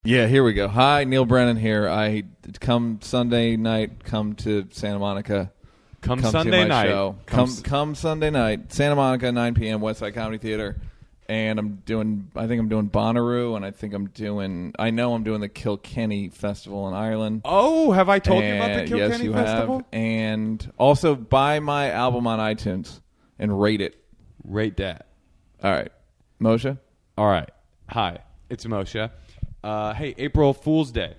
Yeah, here we go. Hi, Neal Brennan here. I come Sunday night, come to Santa Monica. Come Sunday night. Show. Come Sunday night, Santa Monica, 9 p.m., Westside Comedy Theater. And I think I'm doing Bonnaroo, and I know I'm doing the Kilkenny Festival in Ireland. Oh, have I told you about the Kilkenny yes, you Festival? Have. And also buy my album on iTunes and rate it. Rate that. All right. Moshe? All right. Hi, it's Moshe. Hey, April Fool's Day.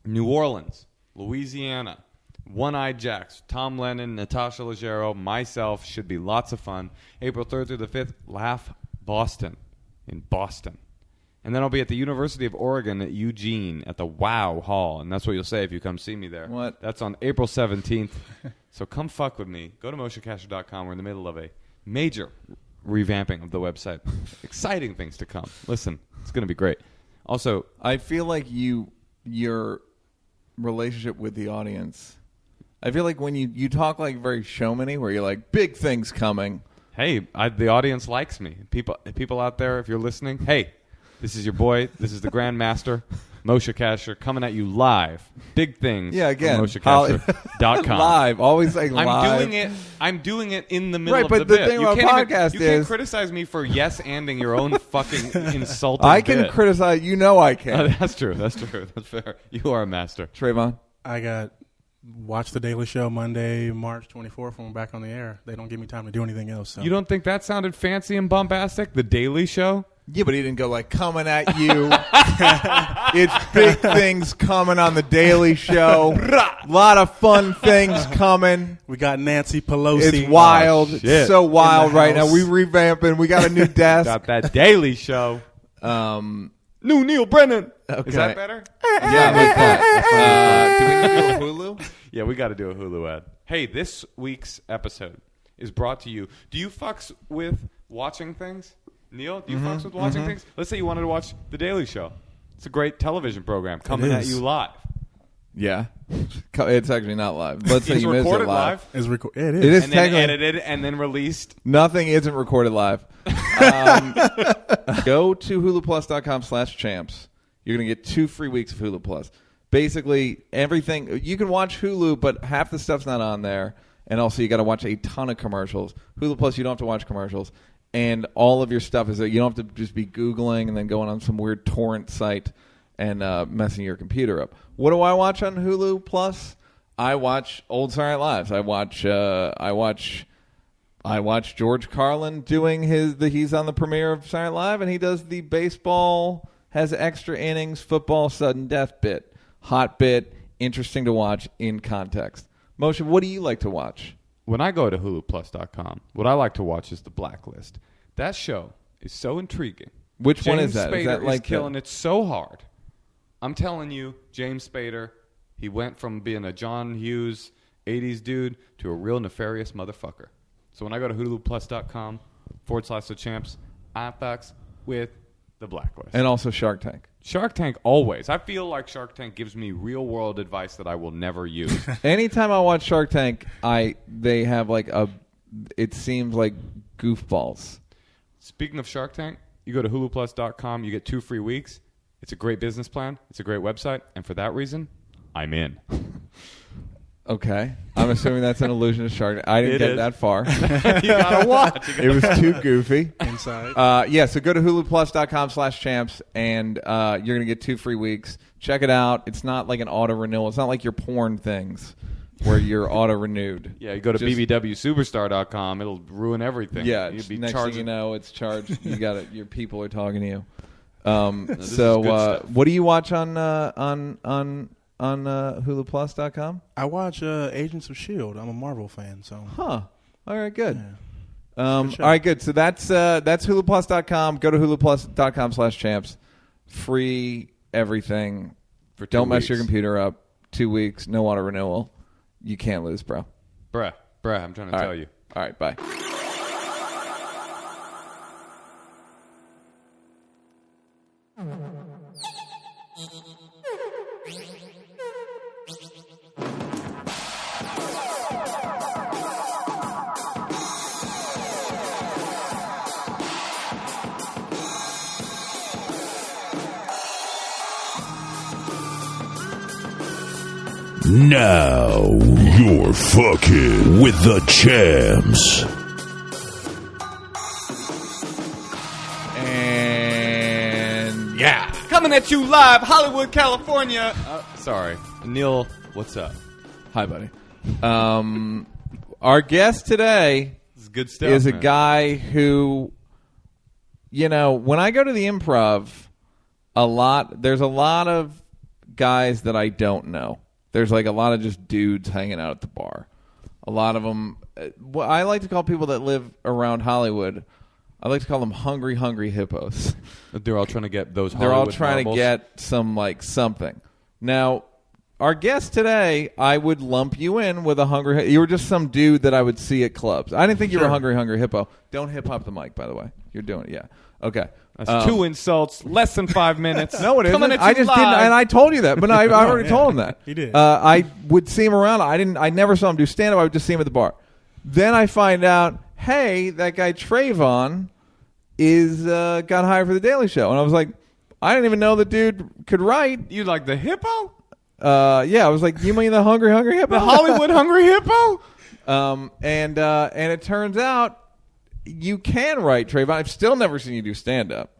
New Orleans, Louisiana, One-Eyed Jacks, Tom Lennon, Natasha Leggero, myself. Should be lots of fun. April 3rd through the 5th, Laugh Boston in Boston. And then I'll be at the University of Oregon at Eugene at the Wow Hall. And that's what you'll say if you come see me there. What? That's on April 17th. So come fuck with me. Go to moshekasher.com. We're in the middle of a major revamping of the website. Exciting things to come. Listen, it's going to be great. Also, I feel like your relationship with the audience, I feel like when you talk like very showman-y, where you're like, big things coming. Hey, the audience likes me. People out there, if you're listening, hey, this is your boy. This is the Grand Master, Moshe Kasher, coming at you live. Big things. Yeah, again, MosheKasher.com. Live. Always saying live. I'm doing it in the middle of but the the bit. thing about podcast you can't criticize me for yes-anding your own fucking insulting I can bit. criticize. You know I can. Oh, that's true. That's fair. You are a master. Trayvon? I got watch The Daily Show Monday, March 24th when we're back on the air. They don't give me time to do anything else. So. You don't think that sounded fancy and bombastic? The Daily Show? Yeah, but he didn't go like, coming at you. It's big things coming on The Daily Show. A lot of fun things coming. We got Nancy Pelosi. It's wild. Oh, it's so wild right now. We revamping. We got a new desk. Got that Daily Show. New Neal Brennan. Okay. Is that better? Yeah, do we need to do a Hulu? Yeah, we got to do a Hulu ad. Hey, this week's episode is brought to you. Do you fucks with watching things? Neal, do you fucks with watching things? Let's say you wanted to watch The Daily Show. It's a great television program coming at you live. Yeah. It's actually not live. Let's say It's you missed it recorded live. It is. It is and then edited and then released. Nothing isn't recorded live. Go to huluplus.com/champs. You're going to get 2 free weeks of Hulu Plus. Basically, everything. You can watch Hulu, but half the stuff's not on there. And also, you got to watch a ton of commercials. Hulu Plus, you don't have to watch commercials. And all of your stuff is there. You don't have to just be Googling and then going on some weird torrent site and messing your computer up. What do I watch on Hulu Plus? I watch old Saturday Night Lives. I watch George Carlin doing he's on the premiere of Saturday Night Live, and he does the baseball has extra innings football sudden death bit. Hot bit, interesting to watch in context. Moshe, what do you like to watch? When I go to huluplus.com, what I like to watch is The Blacklist. That show is so intriguing. Which one is James that? Spader Is that like killing it so hard. I'm telling you, James Spader, he went from being a John Hughes 80s dude to a real nefarious motherfucker. So when I go to huluplus.com/the champs, I fucks with The Blacklist. And also Shark Tank. Shark Tank always. I feel like Shark Tank gives me real world advice that I will never use. Anytime I watch Shark Tank, they have it seems like goofballs. Speaking of Shark Tank, you go to huluplus.com, you get 2 free weeks. It's a great business plan. It's a great website. And for that reason, I'm in. Okay. I'm assuming that's an allusion to Shark Tank. I didn't get that far. You gotta watch. It was too goofy. Inside. So go to huluplus.com/champs, and you're going to get 2 free weeks. Check it out. It's not like an auto-renewal. It's not like your porn things where you're auto-renewed. Yeah, you go to bbwsuperstar.com. It'll ruin everything. Yeah, You'd be next charging. thing you know, it's charged. You got it. Your people are talking to you. So what do you watch on huluplus.com? I watch Agents of S.H.I.E.L.D. I'm a Marvel fan, so. Huh. All right, good. Yeah. All right, good. So that's huluplus.com. Go to huluplus.com/champs. Free everything. Don't mess your computer up. 2 weeks, no auto renewal. You can't lose, bro. Bruh, I'm trying to tell you. All right, bye. Now you're fucking with the champs. And yeah. Coming at you live, Hollywood, California. Sorry. Neal, what's up? Hi, buddy. Our guest today This is good stuff, is a man. guy who, when I go to the Improv, there's a lot of guys that I don't know. There's like a lot of just dudes hanging out at the bar. A lot of them, I like to call people that live around Hollywood, I like to call them hungry hippos. They're all trying to get those They're Hollywood all trying marbles. to get something. Now, our guest today, I would lump you in with a hungry. You were just some dude that I would see at clubs. I didn't think you were a hungry hippo. Don't hip hop the mic, by the way. You're doing it, yeah. Okay. That's 2 insults, less than 5 minutes. No, it isn't. Coming at you I just live. didn't, and I told you that, but I already told him that. He did. I would see him around. I never saw him do stand up. I would just see him at the bar. Then I find out, hey, that guy Travon is got hired for the Daily Show, and I was like, I didn't even know the dude could write. You like the hippo? Yeah, I was like, you mean the hungry hippo? The Hollywood hungry hippo? And it turns out you can write, Trayvon. I've still never seen you do stand up.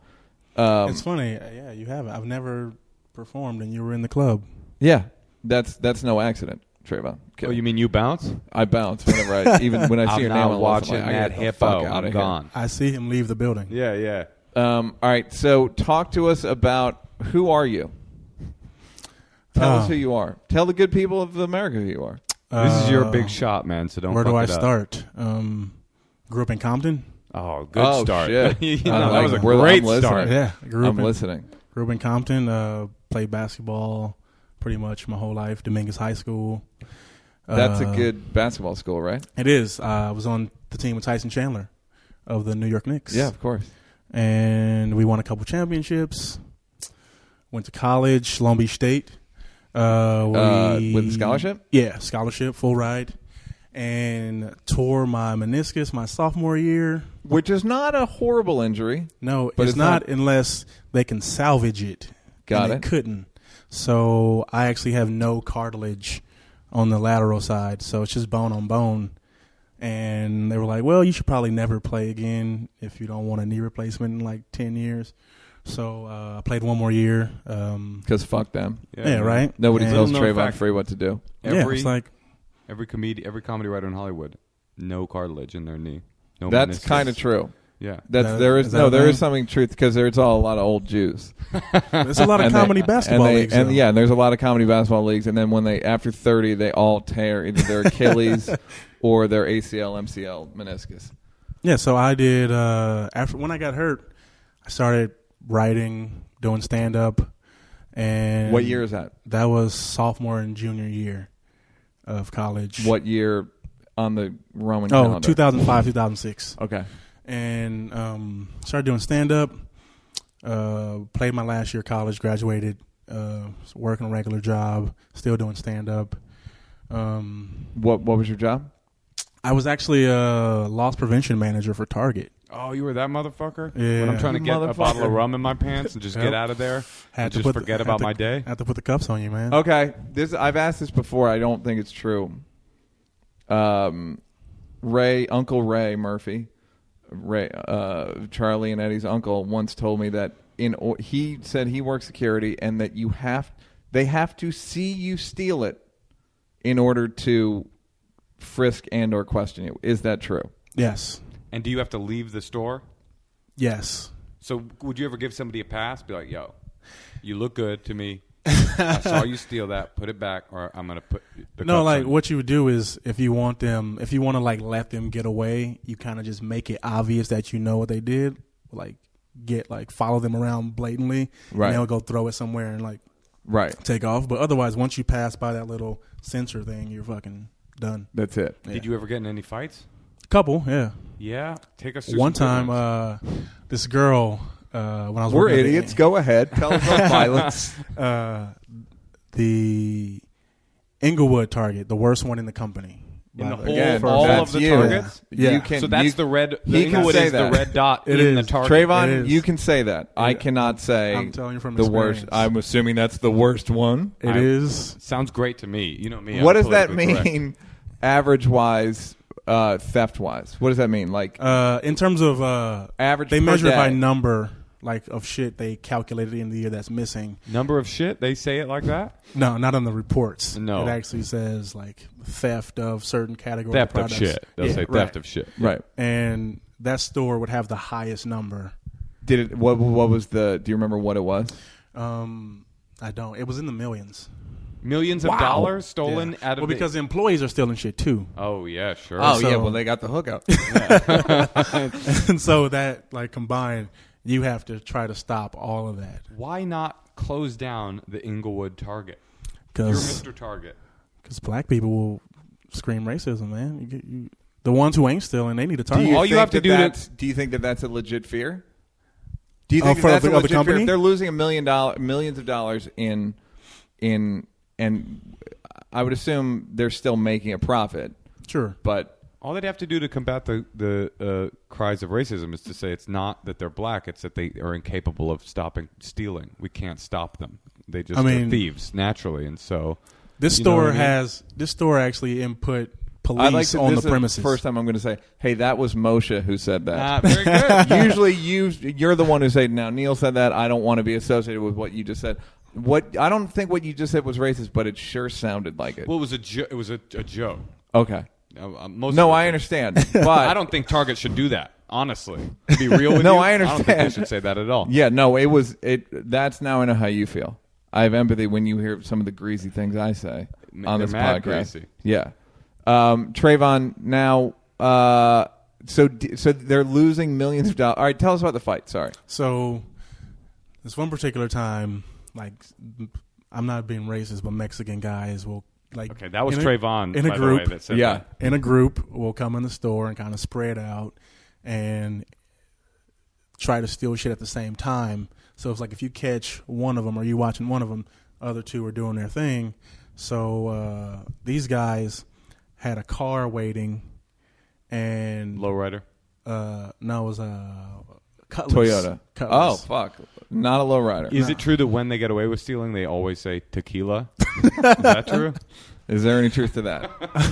It's funny. Yeah, you haven't. I've never performed, and you were in the club. Yeah, that's no accident, Trayvon. Oh, you mean you bounce? I bounce whenever even when I see I'm your not name on the list, watching I'm like, I that gotta get the hippo. fuck outta I'm here. gone. I see him leave the building. Yeah. All right, so talk to us about who are you? Tell us who you are. Tell the good people of America who you are. This is your big shot, man, so don't Where fuck do I it up. start? Grew up in Compton. Oh, good start. Shit. You I know, like that was a it. I'm great listening. start. Yeah, I'm listening. Grew up in Compton. Played basketball pretty much my whole life. Dominguez High School. That's a good basketball school, right? It is. I was on the team with Tyson Chandler of the New York Knicks. Yeah, of course. And we won a couple championships. Went to college, Long Beach State. With a scholarship? Yeah, scholarship, full ride. And tore my meniscus my sophomore year. Which is not a horrible injury. No, But it's it's not not- unless they can salvage it. Got and it. They couldn't. So I actually have no cartilage on the lateral side. So it's just bone on bone. And they were like, well, you should probably never play again if you don't want a knee replacement in like 10 years. So I played one more year. Because fuck them. Yeah, right? Nobody And- tells Little known Trayvon fact. Free what to do. Every it's like, every comedy writer in Hollywood, no cartilage in their knee. No That's meniscus. kind of true. Yeah. There is is that a there thing? is something truth because there's all a lot of old Jews. there's a lot of And comedy they- basketball and they- leagues. and though. yeah, there's a lot of comedy basketball leagues, and then when they after 30, they all tear either their Achilles or their ACL, MCL, meniscus. Yeah, so I did, after when I got hurt, I started writing, doing stand-up. And What year is that? That was sophomore and junior year of college. What year on the Roman Oh, calendar? 2005, 2006. Okay. And started doing stand-up. Played my last year of college, graduated, working a regular job, still doing stand-up. What was your job? I was actually a loss prevention manager for Target. Oh, you were that motherfucker? Yeah. When I'm trying to You get a bottle of motherfucker. rum in my pants and just get Yep. out of there Had and to just put forget had about to- my day? Had to put the cuffs on you, man. Okay, I've asked this before. I don't think it's true. Uncle Ray Murphy, Charlie and Eddie's uncle, once told me that he said he works security and that they have to see you steal it in order to frisk and or question you. Is that true? Yes. And do you have to leave the store? Yes. So would you ever give somebody a pass? Be like, yo, you look good to me. I saw you steal that. Put it back, or I'm gonna put the No, cuffs like on. what you would do is if you want to like let them get away, you kind of just make it obvious that you know what they did. Like follow them around blatantly, Right. and they'll go throw it somewhere and like Right. take off. But otherwise, once you pass by that little sensor thing, you're fucking done. That's it. Yeah. Did you ever get in any fights? Couple, yeah. Yeah, take us through One some good ones. time, this girl when I was We're working at the- idiots. Go ahead. Tell us about violence. the Inglewood Target, the worst one in the company. In the whole, Again, all that's of the you. targets? Yeah. You can, So that's you, the red. he The can Inglewood say is that. the red dot It in is. the target. It Trayvon, is. you can say that. I cannot say I'm telling you from the experience. worst. I'm assuming that's the worst one. It is. Sounds great to me. You know me. What I'm does that politically mean, average-wise, theft-wise? What does that mean? Like In terms of average they per measure it by day? number like of shit they calculated in the year that's missing. correct. Number of shit? They say it like that? No, not on the reports. No. It actually says like theft of certain category Theft products. of shit. They'll say right. theft of shit. Right. And that store would have the highest number. Did it? What was the? Do you remember what it was? I don't. It was in the millions. Millions of dollars stolen out of because the employees are stealing shit too. Oh, yeah, sure. Oh So- yeah. Well, they got the hookup. And so that like combined, you have to try to stop all of that. Why not close down the Inglewood Target? You're Because Mr. Target. black people will scream racism, man. The ones who ain't stealing, they need a target. All you have to do to- Do you think that that's a legit fear? Do you Oh, think for that's the a other legit fear? company? If they're losing millions of dollars in, and I would assume they're still making a profit, Sure. but All they'd have to do to combat the cries of racism is to say it's not that they're black, it's that they are incapable of stopping stealing. We can't stop them. They just are thieves naturally, and so This you know store what I mean? has this store actually input police I like to, on this the is premises. First time I'm going to say, hey, that was Moshe who said that. very good. Usually you're the one who said, now Neal said that. I don't want to be associated with what you just said. I don't think what you just said was racist, but it sure sounded like it. Well, it was a joke. Okay. Most No, of I it. understand. But I don't think Target should do that. Honestly, to be real with No, you, I I don't think they understand. should say that at all. Yeah, no, that's now I know how you feel. I have empathy when you hear some of the greasy things I say on They're this mad podcast. greasy. Yeah. Trayvon, now, so they're losing millions of dollars. All right, tell us about the fight. Sorry. So this one particular time, like I'm not being racist, but Mexican guys will like Okay, that was in Trayvon in a by group. the way, that said Yeah. that. In a group, will come in the store and kind of spread out and try to steal shit at the same time. So it's like if you catch one of them or you watching one of them, other two are doing their thing. So these guys had a car waiting, and Lowrider. no, it was Cutlass. Toyota. Cutlass. Oh, fuck. Not a lowrider. Is it true that when they get away with stealing, they always say tequila? Is that true? Is there any truth to that?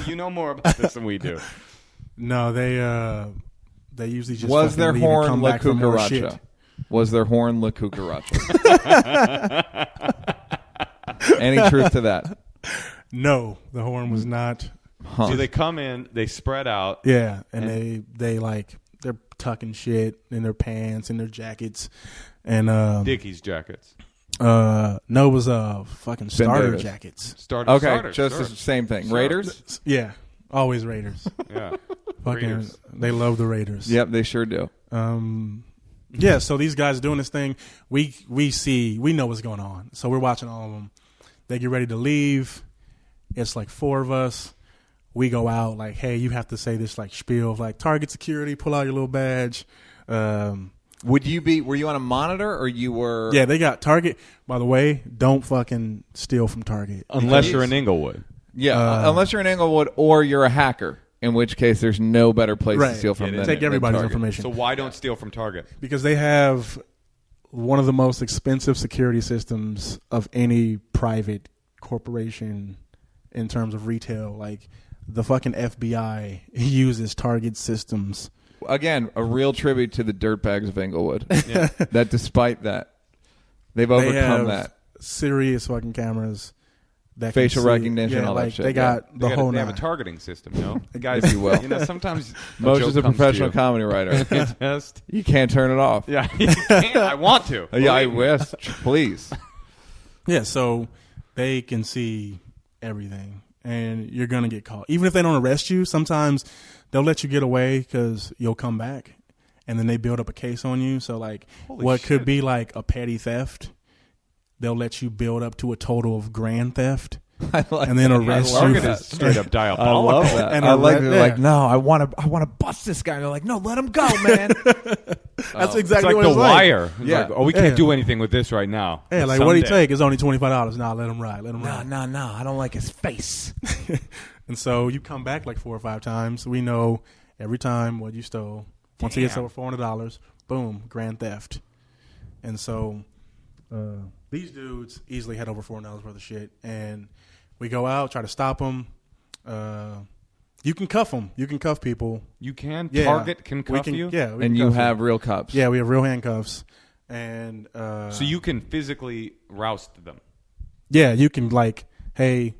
You know more about this than we do. No, they usually just Was fucking their leave and horn come La back for more Cucaracha? shit. Was their horn La Cucaracha? Any truth to that? No, the horn was not. Huh. So they come in, they spread out. Yeah, and they like they're tucking shit in their pants and their jackets, and Dickies jackets. no, it was fucking starter Davis. jackets. Okay, just the same thing. Raiders? Yeah, always Raiders. Yeah. Fucking, Raiders. they love the Raiders. Yep, they sure do. Yeah, so these guys are doing this thing. We know what's going on. So we're watching all of them. They get ready to leave. It's like four of us. We go out like, hey, you have to say this like spiel of like target security, pull out your little badge. Were you on a monitor or you were? Yeah, they got Target. By the way, don't fucking steal from Target. Unless you're in Inglewood. Yeah, unless you're in Inglewood or you're a hacker, in which case there's no better place Right. to steal from Yeah, than Take everybody's Target. information. So why don't steal from Target? Because they have one of the most expensive security systems of any private corporation in terms of retail. Like the fucking FBI uses Target systems. Again, a real tribute to the dirtbags of Inglewood. Yeah. That despite that, they've They overcome have that. serious fucking cameras. That can Facial see- recognition, all that like shit, They got the whole They have a nine. targeting system, no? Guys, If you will. Sometimes Moshe's a professional comedy. comedy writer. Just, You can't turn it off. yeah, you can't. I want to. Yeah, I Believe me. wish. Please. Yeah, so they can see everything, and you're gonna get caught. Even if they don't arrest you, sometimes they'll let you get away because you'll come back, and then they build up a case on you. So like, Holy what could shit. be like a petty theft, they'll let you build up to a total of grand theft, I like and then that. arrest I love you. that. Straight up I diabolical. love that. And I like arre- they're like, yeah. no, I want to bust this guy. They're like, no, let him go, man. That's It's exactly like what The it's like. Wire. Yeah. Like, we can't do anything with this right now. Yeah, But like what do you someday. take? It's only $25. Nah, let him ride. Let him ride. No, I don't like his face. And so you come back like 4 or 5 times. We know every time what you stole. Once it gets over $400, boom, grand theft. And so these dudes easily had over $400 worth of shit. And we go out, try to stop them. You can cuff them. You can cuff people. You can? Yeah. Target can cuff you? Yeah. we And can you cuff have real cups. Yeah, we have real handcuffs. And So you can physically roust them. yeah, you can like, hey,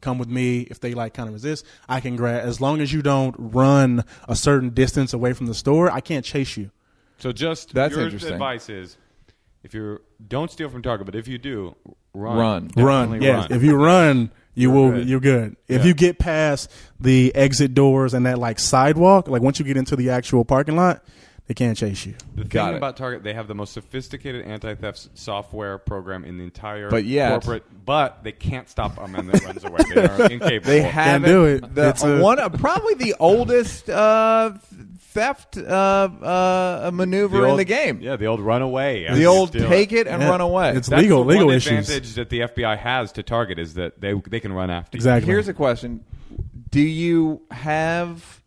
come with me. If they like kind of resist, I can grab. As long as you don't run a certain distance away from the store, I can't chase you. So just That's your interesting. advice is, if you don't steal from Target, but if you do, Run. Run. Yes. Run. If you run, you will. good. You're good. If Yeah. you get past the exit doors and that like sidewalk, like once you get into the actual parking lot, they can't chase you. The Got thing it. about Target, they have the most sophisticated anti-theft software program in the entire But yet- corporate. But they can't stop a man that runs away. They are incapable. They have do it. The It's a- one, probably the oldest theft maneuver in the game. Yeah, the old run away. The old take it and Yeah. run away. It's That's legal the one issues. advantage that the FBI has to Target is that they can run after you. Exactly. Here's a question: do you have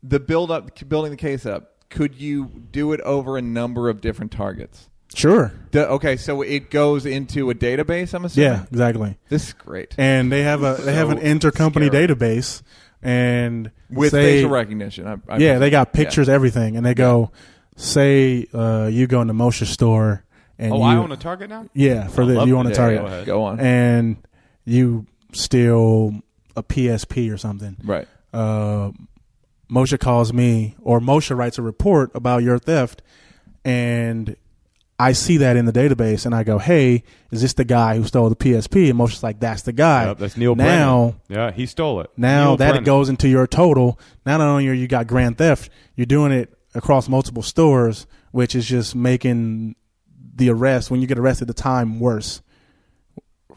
the building the case up? Could you do it over a number of different targets? Sure. Okay, so it goes into a database. I'm assuming. Yeah. Exactly. This is great. And they have an intercompany scary. database, and With say- facial recognition. Yeah, they got Yeah. pictures, everything, and they go, say you go in the Moshe store, and Oh, you, I own a Target now? yeah, for I the love you the own a day. Target, Go ahead. Go on. and you steal a PSP or something. Right. Moshe calls me, or Moshe writes a report about your theft, and I see that in the database, and I go, hey, is this the guy who stole the PSP? And Moshe's like, that's the guy. Yep, that's Neal Now, Brennan. Yeah, he stole it. now Neal that Brennan. it goes into your total, not only are you got grand theft, you're doing it across multiple stores, which is just making the arrest, when you get arrested, the time worse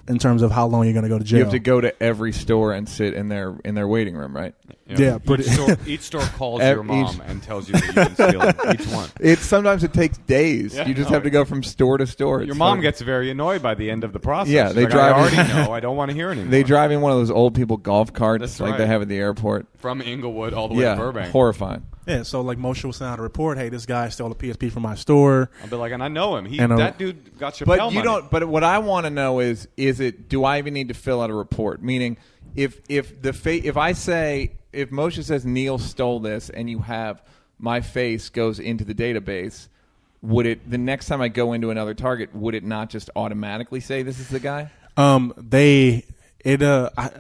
in terms of how long you're going to go to jail. You have to go to every store and sit in their waiting room, right? Yeah, pretty- Each store calls Ev- your mom each- and tells you that you can steal it. Each one. Sometimes it takes days. Yeah, you just no, have to go from store to store. Your It's mom fun. gets very annoyed by the end of the process. Yeah, She's they like, drive- I already know. I don't want to hear anymore. They drive in one of those old people golf carts That's like right. they have at the airport. from Inglewood all the way Yeah, to Burbank. horrifying. Yeah, so like Moshe will send out a report, hey, this guy stole a PSP from my store. I'll be like, and I know him. And, That dude got Chappelle But you money. don't. But what I want to know is it? Do I even need to fill out a report? Meaning, if I say, if Moshe says Neal stole this, and you have my face goes into the database, would it, the next time I go into another Target, would it not just automatically say this is the guy? I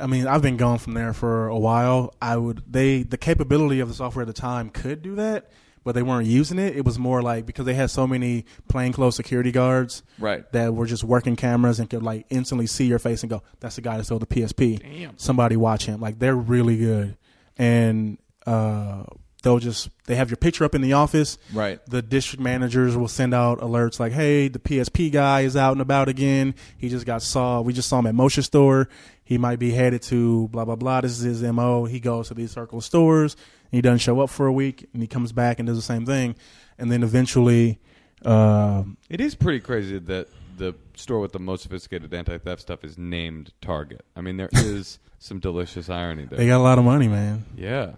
mean, I've been gone from there for a while. The capability of the software at the time could do that, but they weren't using it. It was more like, because they had so many plainclothes security guards, Right. that were just working cameras and could like instantly see your face and go, that's the guy that stole the PSP. Damn. Somebody watch him. Like, they're really good. And they have your picture up in the office. Right. The district managers will send out alerts like, hey, the PSP guy is out and about again. We just saw him at Moshe's store. He might be headed to blah, blah, blah. This is his MO. He goes to these circle of stores. And he doesn't show up for a week, and he comes back and does the same thing. And then eventually, It is pretty crazy that the store with the most sophisticated anti-theft stuff is named Target. I mean, there is some delicious irony there. they got a lot of money, man. Yeah.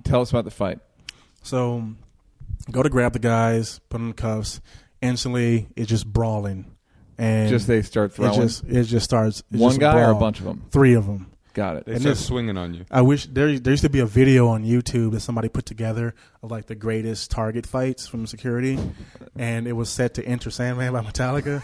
Tell us about the fight. So go to grab the guys, put them in cuffs. Instantly, it's just brawling. And Just they start throwing. it just starts. It's One just guy or a brawl. bunch of them? 3 of them. Got it. They And start this- swinging on you. I wish there used to be a video on YouTube that somebody put together of like the greatest Target fights from security, and it was set to Enter Sandman by Metallica,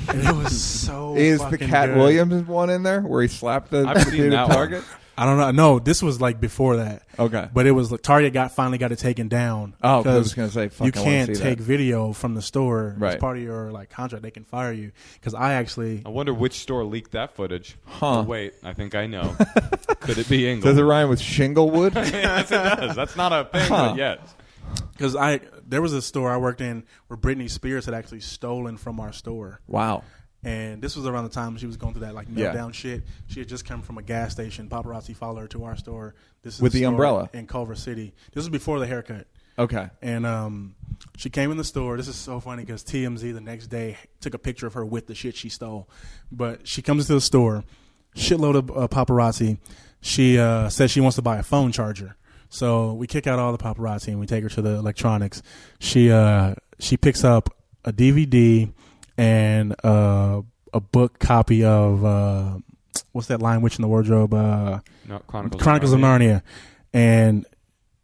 and it was so. Is the fucking Cat good. Williams one in there where he slapped the I've seen dude that at one. Target? I don't know. No, this was like before that. Okay. But it was like Target finally got it taken down. Oh, 'cause I was because gonna say, fuck, you I wanna can't see take that. video from the store as Right. part of your like contract. They can fire you. Because I actually, I wonder which store leaked that footage. Huh. Oh, wait, I think I know. Could it be Inglewood? Does it rhyme with Shinglewood? Yes, it does. That's not a thing, Huh. but yes. because there was a store I worked in where Britney Spears had actually stolen from our store. Wow. And this was around the time she was going through that like Yeah. meltdown shit. She had just come from a gas station. Paparazzi followed her to our store. This is With a the store umbrella? in Culver City. This was before the haircut. Okay. And She came in the store. This is so funny because TMZ the next day took a picture of her with the shit she stole. But she comes into the store, shitload of paparazzi. She says she wants to buy a phone charger. So we kick out all the paparazzi and we take her to the electronics. She picks up a DVD and a book copy of what's that Lion Witch in the Wardrobe? Chronicles of Narnia. And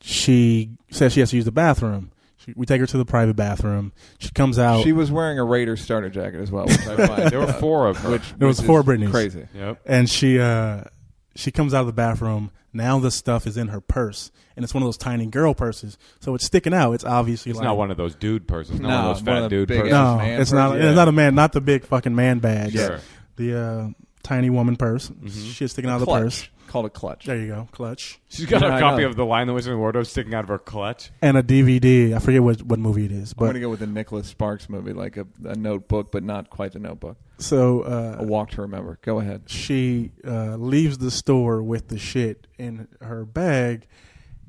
she says she has to use the bathroom. We take her to the private bathroom. She comes out. She was wearing a Raiders starter jacket as well. Which I find, there were 4 of her. There was 4 Britneys. Crazy. Yep. And she comes out of the bathroom. Now the stuff is in her purse, and it's one of those tiny girl purses, so it's sticking out. It's obviously it's like not one of those dude purses. No, Not one of those fat dude big purses. no, man it's purse, not. yeah. It's not a man. Not the big fucking man bag. Sure. The tiny woman purse. Shit's sticking out of the purse. Called a clutch. There you go, clutch. She's got Yeah, a I copy know. of The Lion, the Witch, and the Wardrobe sticking out of her clutch. And a DVD. I forget what movie it is, I'm but going to go with a Nicholas Sparks movie, like a Notebook, but not quite the Notebook. so A Walk to Remember. Go ahead. she leaves the store with the shit in her bag,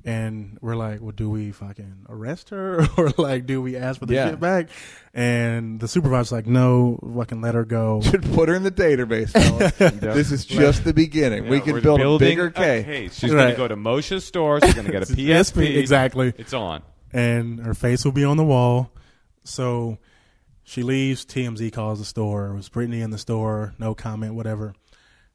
and we're like, well, do we fucking arrest her or like do we ask for the shit back? And the supervisor's like, no, fucking let her go. Should put her in the database, fellas. This is just the beginning. Yeah, we can we're build a building bigger case. case. She's going to go to Moshe's store. She's going to get a PSP. Exactly. It's on. And her face will be on the wall. So she leaves. TMZ calls the store. Was Britney in the store? No comment, whatever.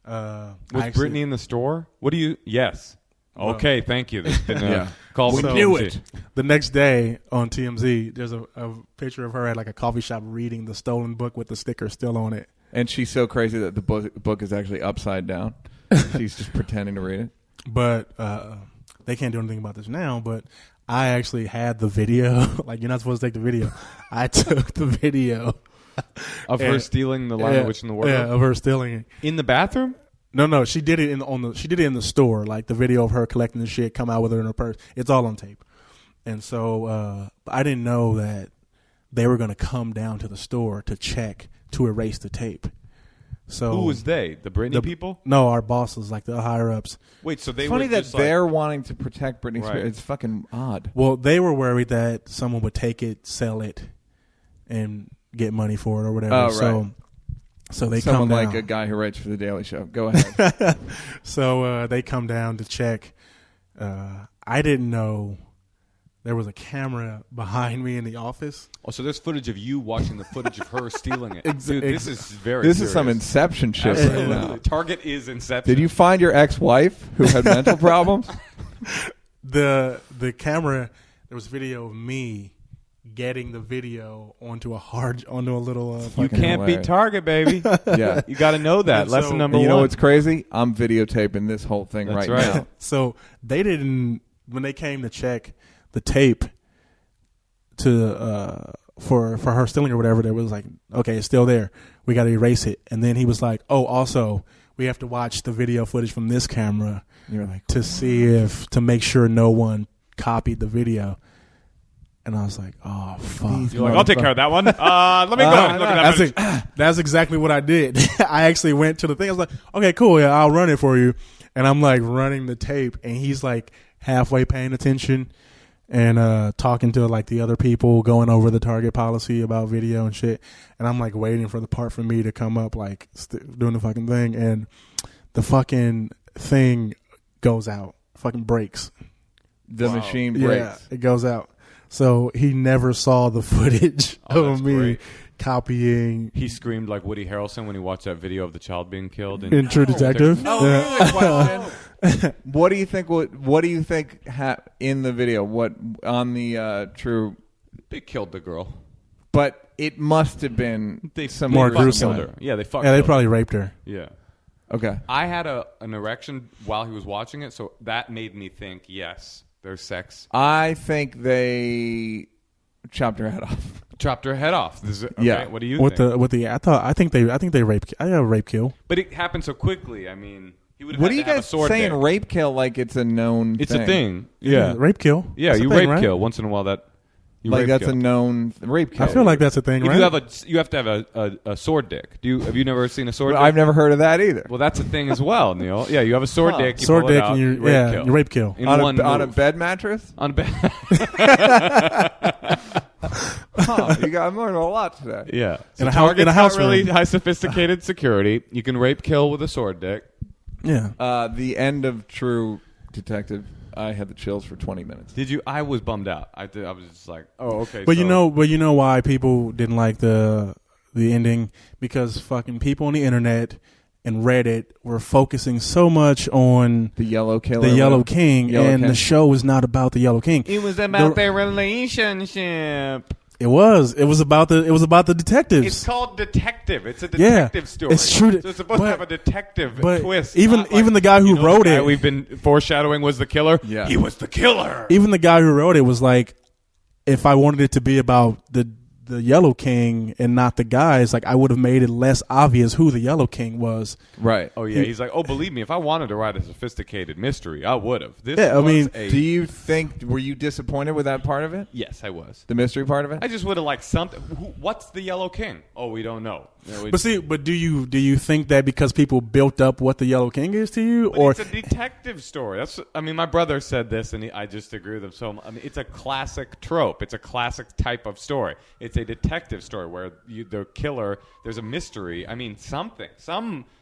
Was Britney in the store? What do you... Yes. Okay, thank you. There's been a call from TMZ. The next day on TMZ, there's a picture of her at like a coffee shop reading the stolen book with the sticker still on it. And she's so crazy that the book is actually upside down. She's just pretending to read it. But they can't do anything about this now, but I actually had the video. Like, you're not supposed to take the video. I took the video. Of her stealing the Lion, the Witch, and the Wardrobe? Yeah, of her stealing it. In the bathroom? No, she did it in the store. Like the video of her collecting the shit, come out with her in her purse. It's all on tape. And so I didn't know that they were going to come down to the store to check to erase the tape. So who was they? The Britney people? No, our bosses, like the higher ups. Wait, so they Funny were that just they're wanting to protect Britney Spears. Right. It's fucking odd. Well, they were worried that someone would take it, sell it, and get money for it or whatever. Oh, right. So they Someone come down. like a guy who writes for The Daily Show. Go ahead. So they come down to check. I didn't know there was a camera behind me in the office. Oh, so there's footage of you watching the footage of her stealing it. Ex- Dude, ex- this is very This serious. is some Inception shit right Absolutely. now. Target is Inception. Did you find your ex-wife who had mental problems? The camera, there was video of me getting the video onto a little. You Fucking can't hilarious. beat Target, baby. Yeah. You got to know that. And Lesson so- number And you know one. what's crazy? I'm videotaping this whole thing That's right right. now. So they didn't, when they came to check the tape to for her stealing or whatever, there was like, okay, it's still there. We got to erase it. And then he was like, oh, also we have to watch the video footage from this camera You're like, to make sure no one copied the video. And I was like, oh, fuck. You're like, I'll take care of that one. Let me go ahead and look at that footage. That's exactly what I did. I actually went to the thing. I was like, okay, cool. Yeah, I'll run it for you. And I'm like running the tape, and he's like halfway paying attention and talking to like the other people, going over the Target policy about video and shit. And I'm like waiting for the part for me to come up, like doing the fucking thing. And the fucking thing goes out, fucking breaks. the Wow. machine breaks. Yeah, it goes out. So he never saw the footage Oh, of that's me great. copying He screamed like Woody Harrelson when he watched that video of the child being killed. in True Detective. No, Yeah. really, question. What do you think? What do you think in the video? What on the True? They killed the girl. But it must have been some More fucking gruesome. killed her. Yeah, they fucking Yeah, they killed her. probably raped her. Yeah. Okay. I had an erection while he was watching it, so that made me think, yes, there's sex. I think they chopped her head off. Chopped her head off. This is, okay, Yeah. What do you With think? I think they raped. I have a rape kill. But it happened so quickly. I mean, he would have What had are you to have guys a sword saying? dick. Rape kill like it's a known. It's thing. a thing. Yeah. Rape kill. Yeah, That's a you thing, rape right? kill once in a while. That you Like rape that's kill. a known rape kill. I feel like that's a thing, If right? you have to have a sword dick. Have you never seen a sword Well, dick? I've never heard of that either. Well, that's a thing as well, Neil. Yeah, you have a sword dick. You Sword pull it dick out, and you rape kill. you rape kill. In on one a move. bed mattress. On a bed. I'm learning a lot today. Yeah. So In a house not room. really high sophisticated security. You can rape, kill with a sword dick. Yeah. The end of True Detective, I had the chills for 20 minutes. Did you? I was bummed out. I was just like, oh, okay. But so, you know why people didn't like the ending? Because fucking people on the internet and Reddit were focusing so much on The Yellow Killer. the Yellow King, Yellow and King. the show was not about the Yellow King. It was about their relationship. It was about the detectives. It's called detective. It's a detective story. It's true. So it's supposed to have a detective twist. Even not like, the guy who the wrote guy it, we've been foreshadowing was the killer. Yeah. He was the killer. even the guy who wrote it was like, if I wanted it to be about the Yellow King and not the guys, like I would have made it less obvious who the Yellow King was. Right. Oh yeah, he's like, oh, believe me, if I wanted to write a sophisticated mystery, I would have. Do you think, were you disappointed with that part of it? Yes, I was. The mystery part of it? I just would have liked something. What's the Yellow King? Oh, we don't know. But do you think that because people built up what the Yellow King is to you, or it's a detective story? My brother said this, and I just agree with him. So, it's a classic trope. It's a classic type of story. It's a detective story where the killer, there's a mystery.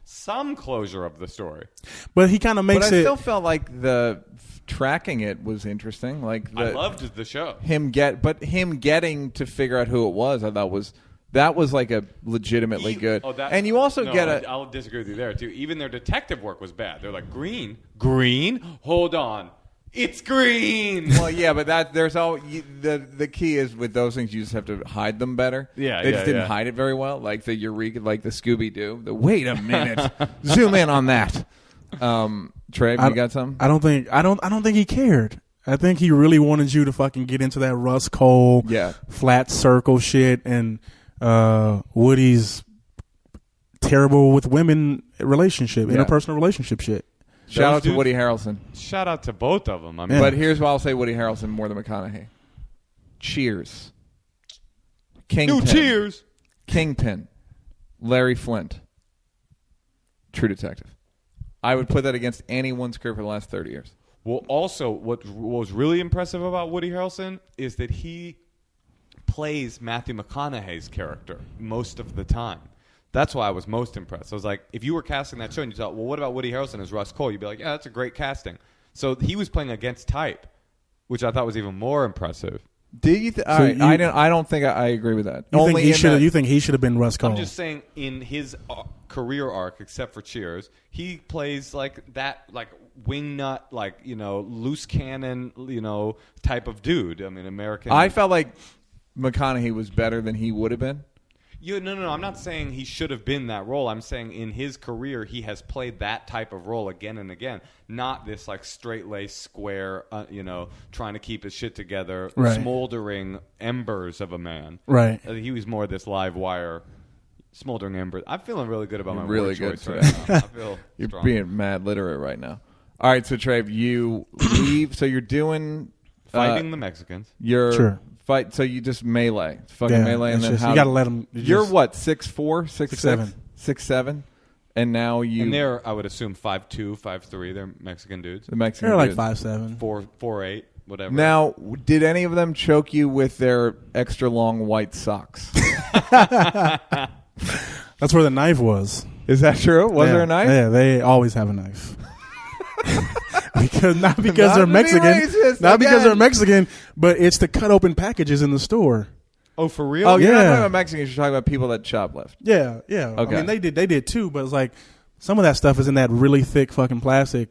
Some closure of the story. But he kind of makes But I it. still felt like the tracking it was interesting. Like I loved the show. him getting to figure out who it was. I thought that was like a legitimately good. And you also I'll disagree with you there too. Even their detective work was bad. They're like, green. Hold on, it's green. Well, yeah, but there's all the key is with those things. You just have to hide them better. Yeah, they just didn't hide it very well. Like the Eureka, like the Scooby Doo. Wait a minute, zoom in on that. Trey, you got something? I don't think he cared. I think he really wanted you to fucking get into that Russ Cole, flat circle shit, and Woody's terrible with women interpersonal relationship shit. Shout out to Woody Harrelson. Shout out to both of them. But here's why I'll say Woody Harrelson more than McConaughey. Cheers. Kingpin. Cheers. Kingpin. Larry Flint. True Detective. I would put that against anyone's career for the last 30 years. Well, also, what was really impressive about Woody Harrelson is that he plays Matthew McConaughey's character most of the time. That's why I was most impressed. I was like, if you were casting that show and you thought, well, what about Woody Harrelson as Russ Cole? You'd be like, yeah, that's a great casting. So he was playing against type, which I thought was even more impressive. Did you? I don't think I agree with that. You think he should have been Russ Cole? I'm just saying, in his career arc, except for Cheers, he plays like that, like wingnut, like loose cannon, type of dude. I mean, American. I felt like McConaughey was better than he would have been. No. I'm not saying he should have been that role. I'm saying in his career, he has played that type of role again and again. Not this like straight-laced, square, trying to keep his shit together, smoldering embers of a man. Right. He was more this live wire, smoldering embers. I'm feeling really good about my really word good choice right now. I feel You're strong. being mad literate right now. All right, so Trav, you leave. So you're doing fighting the Mexicans. You're fight. So you just melee, melee, and then you gotta let them. You're what? 6'4", 6'7", 6'7", and now you. And they're, I would assume, 5'2", 5'3". They're Mexican dudes. The Mexican. They're like dudes. 5'7", 4'8", whatever. Now, did any of them choke you with their extra long white socks? That's where the knife was. Is that true? Was there a knife? Yeah, they always have a knife. Because they're Mexican, because they're Mexican, but it's to cut open packages in the store. Oh, for real? Oh, you're not Yeah. talking about Mexicans. You're talking about people that shoplift. Yeah. Okay. I mean, they did too, but it's like some of that stuff is in that really thick fucking plastic,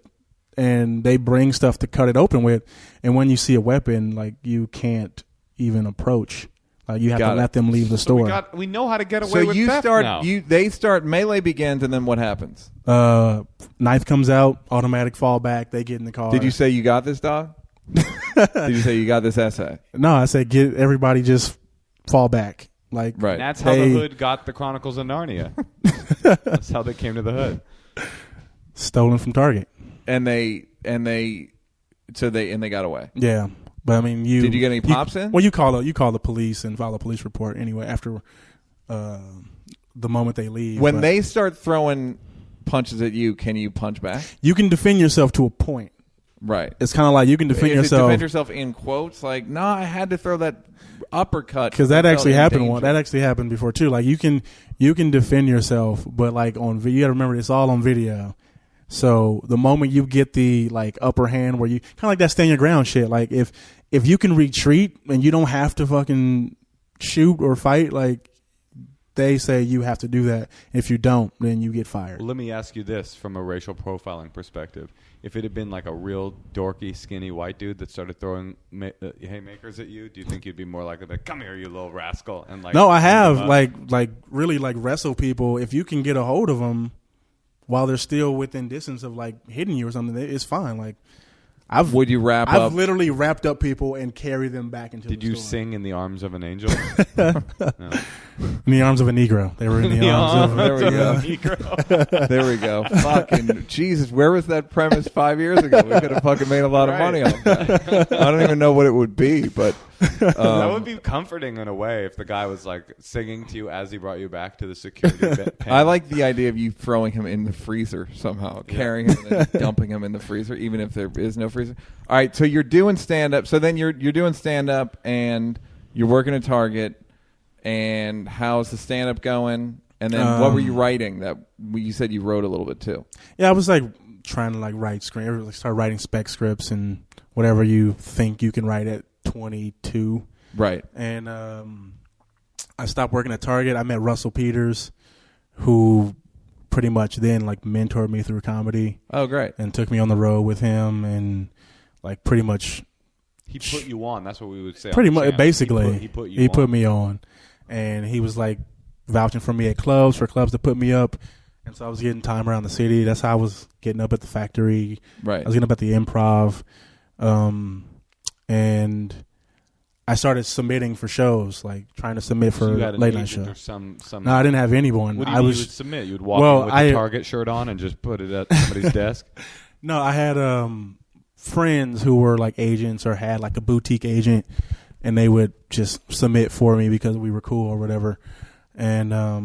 and they bring stuff to cut it open with. And when you see a weapon, like you can't even approach. Like you have to let them leave the store. We know how to get away with you theft start. now. They start. Melee begins, and then what happens? Knife comes out, automatic fallback. They get in the car. Did you say you got this, dog? Did you say you got this essay? No, I said get everybody just fall back. Like right. And that's how the hood got the Chronicles of Narnia. That's how they came to the hood. Stolen from Target. And they got away. Yeah. But I mean, did you get any pops in? Well, you call the police and file a police report anyway after the moment they leave. When they start throwing punches at you, can you punch back? You can defend yourself to a point. Right. It's kind of like you can defend yourself. Defend yourself in quotes, like, no, I had to throw that uppercut. Because that I actually felt in happened. danger. That actually happened before too. Like you can defend yourself, but like on video, you got to remember it's all on video. So the moment you get the like upper hand, where you kind of like that stand your ground shit. Like if you can retreat and you don't have to fucking shoot or fight, like they say you have to do that. If you don't, then you get fired. Well, let me ask you this from a racial profiling perspective. If it had been like a real dorky, skinny white dude that started throwing haymakers at you, do you think you'd be more likely to come here, you little rascal? And like, no, I have like really like wrestle people. If you can get a hold of them while they're still within distance of like hitting you or something, it's fine. Like Would you wrap up? I've literally wrapped up people and carried them back into. Did the you store. sing in the arms of an angel? No. In the arms of a Negro? They were in the arms of. There we go. There we go. Fucking Jesus, where was that premise 5 years ago? We could have fucking made a lot of money off that. I don't even know what it would be, but that would be comforting in a way if the guy was like singing to you as he brought you back to the security pen. I like the idea of you throwing him in the freezer somehow, carrying him and then dumping him in the freezer, even if there is no freezer. All right, so you're doing stand-up. So then you're doing stand-up and you're working at Target. And how's the stand-up going? And then what were you writing? That you said you wrote a little bit too. Yeah, I was like trying to like write script, like start writing spec scripts and whatever you think you can write at 22. Right. And I stopped working at Target. I met Russell Peters, who pretty much then like mentored me through comedy. Oh, great. And took me on the road with him and like pretty much. He put you on. That's what we would say. Pretty much, basically. He put me on. And he was like vouching for me at clubs, for clubs to put me up. And so I was getting time around the city. That's how I was getting up at the Factory. Right. I was getting up at the Improv. And I started submitting for shows, like trying to submit for late night shows. No, I didn't have anyone. What do you mean you would submit? You would walk in with a Target shirt on and just put it at somebody's desk? No, I had friends who were like agents or had like a boutique agent, and they would just submit for me because we were cool or whatever. And I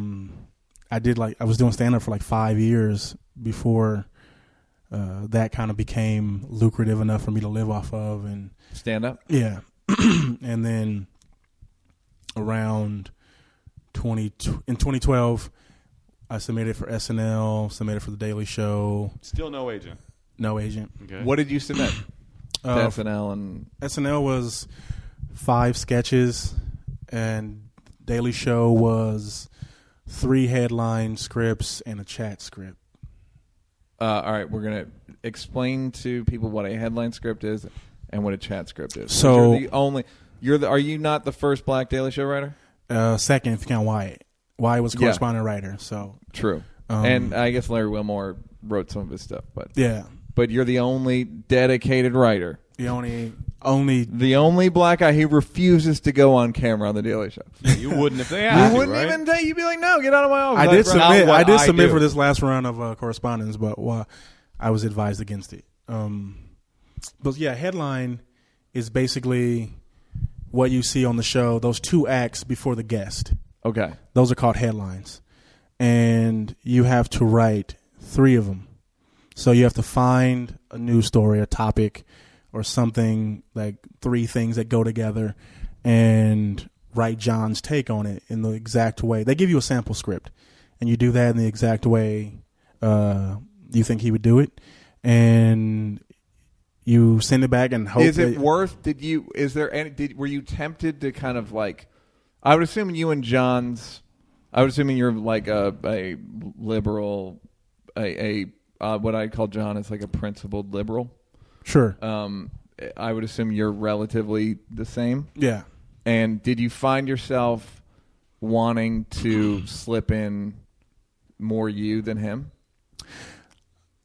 was doing stand up for like 5 years before that kind of became lucrative enough for me to live off of. And stand up? Yeah. And then around in 2012, I submitted for SNL, submitted for The Daily Show. Still no agent. No agent. Okay. What did you submit to SNL? And SNL was 5 sketches, and Daily Show was 3 headline scripts and a chat script. All right, we're gonna explain to people what a headline script is and what a chat script is. So are you not the first black Daily Show writer? Second, if you count Wyatt. Wyatt was correspondent writer. So true. And I guess Larry Wilmore wrote some of his stuff, but yeah. But you're the only dedicated writer. The only black guy who refuses to go on camera on the Daily Show. Yeah, you wouldn't if they asked. You wouldn't even take. You'd be like, "No, get out of my office." I did submit for this last round of correspondence, but I was advised against it. But yeah, headline is basically what you see on the show. Those 2 acts before the guest. Okay, those are called headlines, and you have to write 3 of them. So you have to find a news story, a topic, or something, like 3 things that go together, and write John's take on it in the exact way. They give you a sample script, and you do that in the exact way you think he would do it, and you send it back and hope. Is it worth? Were you tempted to kind of like? I would assume you and John's. I would assume you're like a liberal, what I call John is like a principled liberal. Sure. I would assume you're relatively the same. Yeah. And did you find yourself wanting to slip in more you than him?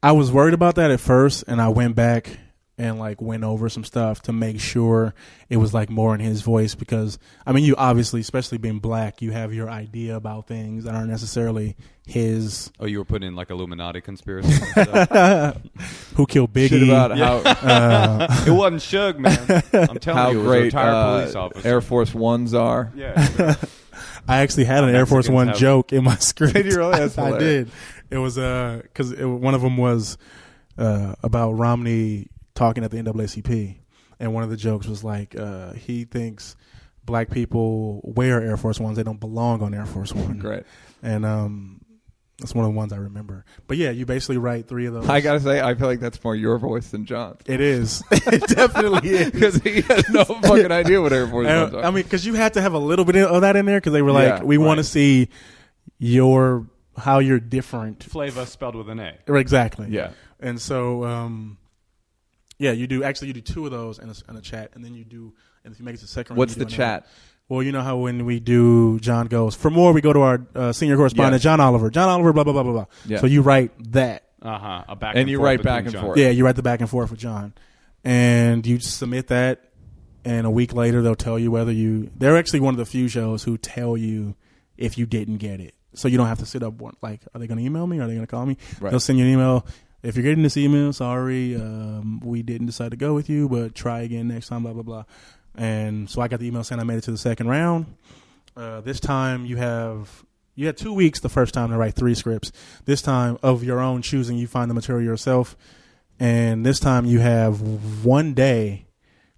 I was worried about that at first, and I went back and like went over some stuff to make sure it was like more in his voice, because I mean, you obviously, especially being black, you have your idea about things that aren't necessarily his. Oh, you were putting in like Illuminati conspiracy and stuff. Who killed Biggie? Shit about how it wasn't Suge, man. I'm telling how you, it was great a retired police officer. Air Force Ones are. Yeah. I actually had an Air Force One joke in my script. Did you really? That's I did. It was because one of them was about Romney talking at the NAACP, and one of the jokes was like he thinks black people wear Air Force Ones. They don't belong on Air Force One. Great. And that's one of the ones I remember. But yeah, you basically write 3 of those. I gotta say, I feel like that's more your voice than John's. It is. It definitely is. Because he has no fucking idea what Air Force Ones are. I mean, because you had to have a little bit of that in there because they were like, we want to see how you're different. Flavor spelled with an A. Exactly. Yeah. And so, you do 2 of those in a chat, and then you do, and if you make it to the second round. What's the chat? Well, you know how when we do John Goes, for more, we go to our senior correspondent, John Oliver, blah, blah, blah, blah, blah. Yeah. So you write that. A back and you forth write back between and John. forth. Yeah, you write the back and forth with John. And you submit that, and a week later, they'll tell you whether they're actually one of the few shows who tell you if you didn't get it. So you don't have to sit up, like, are they going to email me? Are they going to call me? Right. They'll send you an email. If you're getting this email, sorry, we didn't decide to go with you, but try again next time, blah, blah, blah. And so I got the email saying I made it to the second round. This time you had 2 weeks the first time to write 3 scripts. This time of your own choosing, you find the material yourself. And this time you have 1 day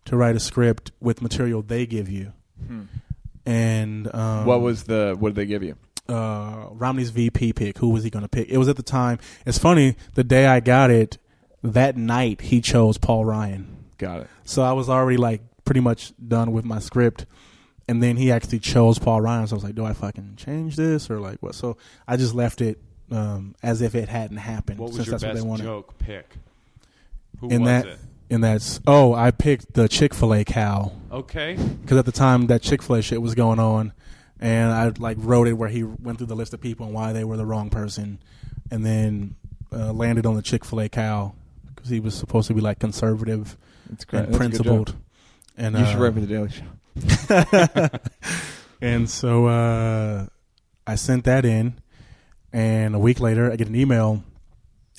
to write a script with material they give you. And what did they give you? Romney's VP pick. Who was he going to pick? It was at the time. It's funny. The day I got it, that night he chose Paul Ryan. Got it. So I was already like pretty much done with my script, and then he actually chose Paul Ryan. So I was like, do I fucking change this or like what? So I just left it as if it hadn't happened. What was since your that's best what they wanted. joke pick? Who In was that, it? And that's I picked the Chick-fil-A cow. Okay. Because at the time that Chick-fil-A shit was going on, and I like wrote it where he went through the list of people and why they were the wrong person, and then landed on the Chick-fil-A cow because he was supposed to be like conservative and principled. And you should write for the Daily Show. And so I sent that in, and a week later I get an email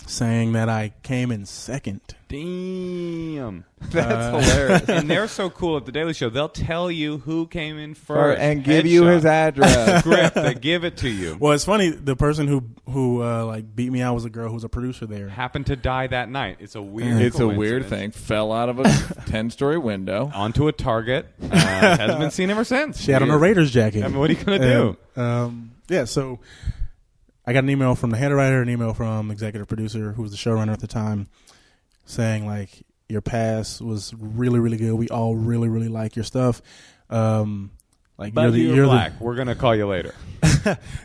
saying that I came in second. Damn. That's hilarious. And they're so cool at the Daily Show. They'll tell you who came in first. And give you his address. Script. They give it to you. Well, it's funny. The person who like beat me out was a girl who's a producer there. Happened to die that night. It's a weird It's a coincidence. weird thing. Fell out of a 10-story window. Onto a target. Hasn't been seen ever since. She had on a Raiders jacket. I mean, what are you going to do? Yeah, so I got an email from the head writer, an email from executive producer who was the showrunner at the time saying, like, your pass was really, really good. We all really, really like your stuff. Like, But you're black. The, we're going to call you later.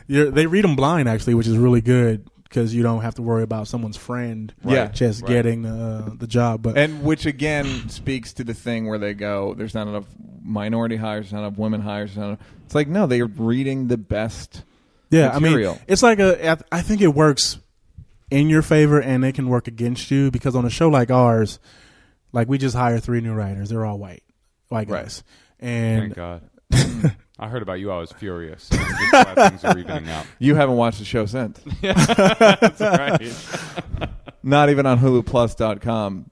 they read them blind, actually, which is really good because you don't have to worry about someone's friend getting the job. But and which, again, speaks to the thing where they go, there's not enough minority hires, there's not enough women hires. It's like, no, they're reading the best material. I mean, it's like I think it works in your favor and it can work against you because on a show like ours, like we just hire 3 new writers. They're all white guys. And Thank God. I heard about you. I was furious. I'm just glad things are evening out. You haven't watched the show since. That's right. Not even on HuluPlus.com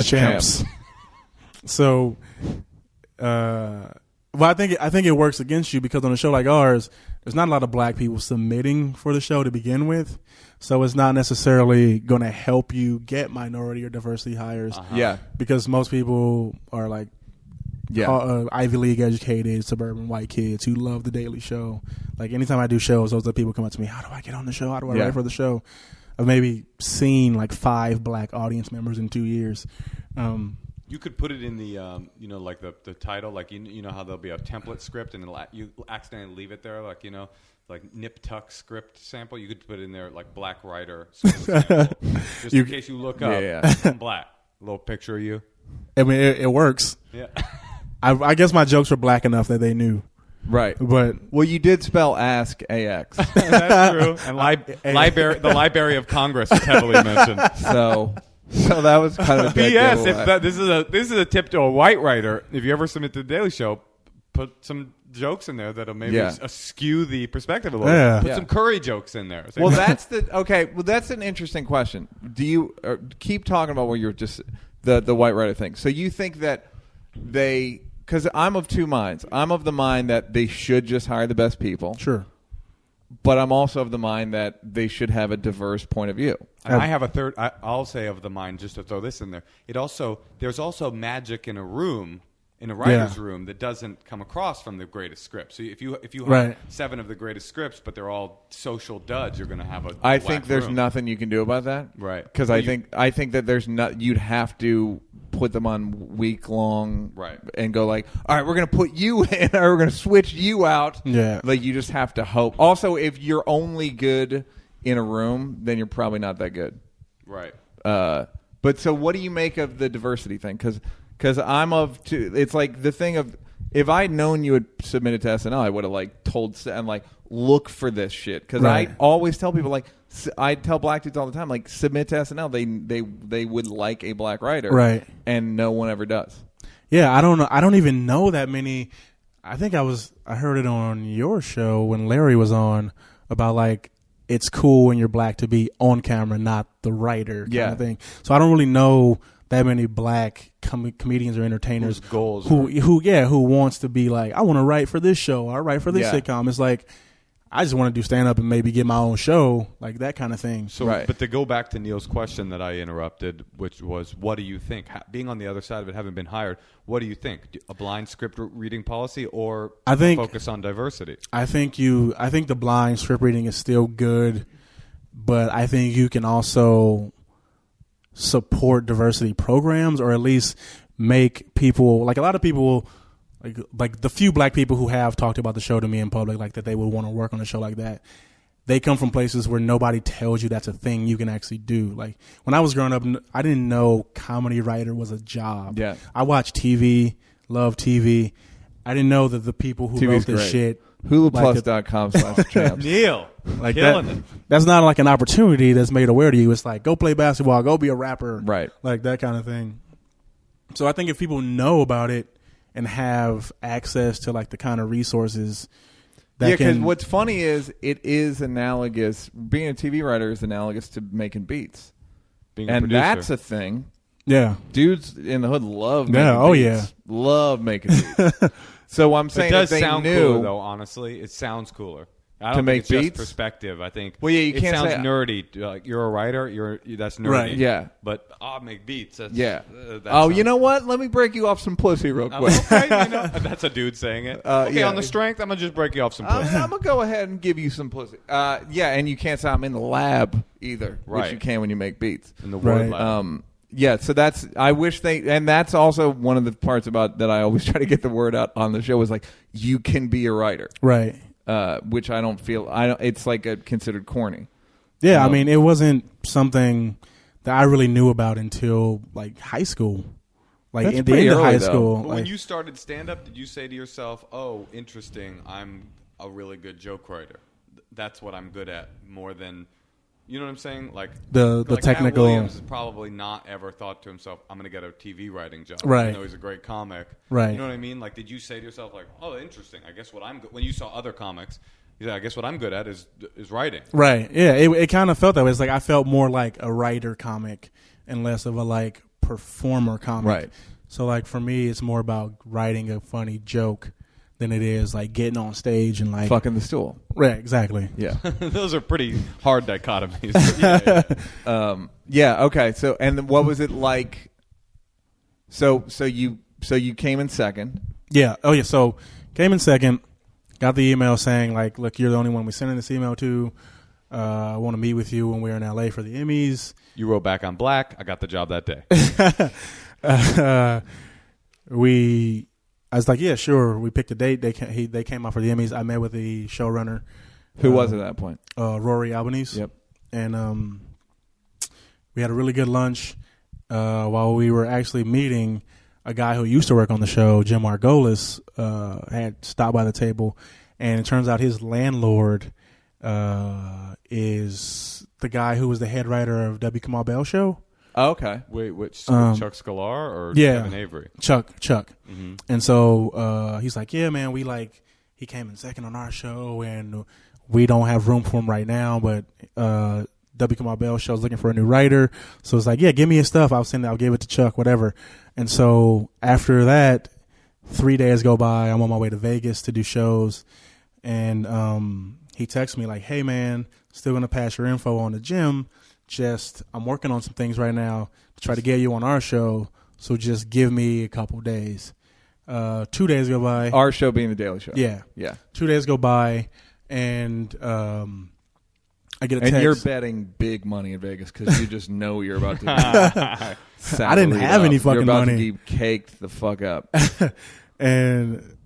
/ champs. So, well, I think it works against you because on a show like ours, there's not a lot of black people submitting for the show to begin with. So it's not necessarily going to help you get minority or diversity hires. Yeah. Because most people are like Ivy League educated, suburban white kids who love The Daily Show. Like anytime I do shows, those are the people come up to me, how do I get on the show? How do I write for the show? I've maybe seen like 5 black audience members in 2 years. You could put it in the, like the title, like you know how there'll be a template script and you accidentally leave it there, like like nip tuck script sample. You could put it in there like black writer sort of sample, just in case you look up. I'm black, a little picture of you. I mean, it works. Yeah. I guess my jokes were black enough that they knew. Right. But well, you did spell ask AX. That's true. And the Library of Congress is heavily mentioned. So that was kind of a big P.S. giveaway. This is a tip to a white writer. If you ever submit to the Daily Show, put some jokes in there that'll maybe askew the perspective a little bit. Put some curry jokes in there. Well, that's an interesting question. Do you keep talking about what you're just the white writer thing? So you think that because I'm of 2 minds. I'm of the mind that they should just hire the best people. Sure. But I'm also of the mind that they should have a diverse point of view. And I have a third. I'll say of the mind, just to throw this in there. There's also magic in a room in a writer's room that doesn't come across from the greatest script. So if you have 7 of the greatest scripts, but they're all social duds, you're going to have a I think there's room. nothing you can do about that. Right. Because I think that there's not. You'd have to put them on week long. Right. And go like, all right, we're going to put you in, or we're going to switch you out. Yeah. Like you just have to hope. Also, if you're only good in a room, then you're probably not that good. Right. But so what do you make of the diversity thing? Because I'm of two. It's like the thing of if I'd known you had submitted to SNL, I would have like told and like look for this shit. Because I always tell people like I tell black dudes all the time like submit to SNL. They would like a black writer, right? And no one ever does. Yeah, I don't know. I don't even know that many. I think I heard it on your show when Larry was on about like it's cool when you're black to be on camera, not the writer kind of thing. So I don't really know that many black comedians or entertainers who wants to be like, I want to write for this show, or write for this sitcom. It's like, I just want to do stand up and maybe get my own show, like that kind of thing. So, but to go back to Neal's question that I interrupted, which was, what do you think? Being on the other side of it, having been hired, what do you think? A blind script reading policy, or focus on diversity? I think the blind script reading is still good, but I think you can also support diversity programs, or at least make people, like a lot of people, like the few black people who have talked about the show to me in public, like that they would want to work on a show like that, they come from places where nobody tells you that's a thing you can actually do. Like when I was growing up, I didn't know comedy writer was a job. Yeah, I watched TV, love TV. I didn't know that the people who wrote this shit, HuluPlus.com/champs. Neal, like that's not like an opportunity that's made aware to you. It's like, go play basketball, go be a rapper, right? Like that kind of thing. So I think if people know about it and have access to like the kind of resources that because what's funny is it is analogous. Being a TV writer is analogous to making beats, and that's a thing. Yeah, dudes in the hood love making beats. Love making beats. So I'm saying it does if they sound knew, cooler, though. Honestly, it sounds cooler. I don't to make it's beats? Just perspective. I think. Well, yeah, you it can't sounds say nerdy. Like you're a writer. That's nerdy. Right. Yeah. But I'll make beats. That's, you know what? Let me break you off some pussy real quick. Okay, that's a dude saying it. Okay, on the strength, I'm gonna just break you off some pussy. I'm gonna go ahead and give you some pussy. And you can't say I'm in the lab either, which you can when you make beats in the word lab. Yeah, so I wish and that's also one of the parts about that I always try to get the word out on the show is like, you can be a writer. Right. Which I don't feel, it's like considered corny. Yeah, I mean, it wasn't something that I really knew about until like high school. Like at the end of high school. But when you started stand-up, did you say to yourself, oh, interesting, I'm a really good joke writer. That's what I'm good at more than... You know what I'm saying? Like the technical. Matt Williams has probably not ever thought to himself, "I'm going to get a TV writing job." Right. Even though he's a great comic. Right. You know what I mean? Like, did you say to yourself, like, "Oh, interesting. I guess what I'm good." When you saw other comics, you said, "I guess what I'm good at is writing." Right. Yeah. It kind of felt that way. It's like I felt more like a writer comic and less of a like performer comic. Right. So like for me, it's more about writing a funny joke than it is like getting on stage and like fucking the stool. Right, exactly. Yeah. Those are pretty hard dichotomies. Okay. So, and what was it like? So you came in second. Yeah. Oh yeah. So came in second. Got the email saying like, look, you're the only one we're sending this email to. I want to meet with you when we're in LA for the Emmys. You wrote back on black. I got the job that day. I was like, yeah, sure. We picked a date. They came out for the Emmys. I met with the showrunner. Who was at that point? Rory Albanese. Yep. And we had a really good lunch while we were actually meeting a guy who used to work on the show, Jim Margolis, had stopped by the table. And it turns out his landlord is the guy who was the head writer of W. Kamau Bell Show. Oh, okay. Wait, which Chuck Sklar or Kevin Avery? Chuck. Mm-hmm. And so he's like, yeah, man, he came in second on our show, and we don't have room for him right now, but W. Kamau Bell Show's looking for a new writer. So it's like, yeah, give me his stuff. I'll give it to Chuck, whatever. And so after that, 3 days go by. I'm on my way to Vegas to do shows, and he texts me like, hey, man, still going to pass your info on the gym. I'm working on some things right now to try to get you on our show, so just give me a couple days. 2 days go by. Our show being the Daily Show. Yeah. 2 days go by, and I get a text. And you're betting big money in Vegas because you just know you're about to. I didn't have any fucking you're about money. to be caked the fuck up. And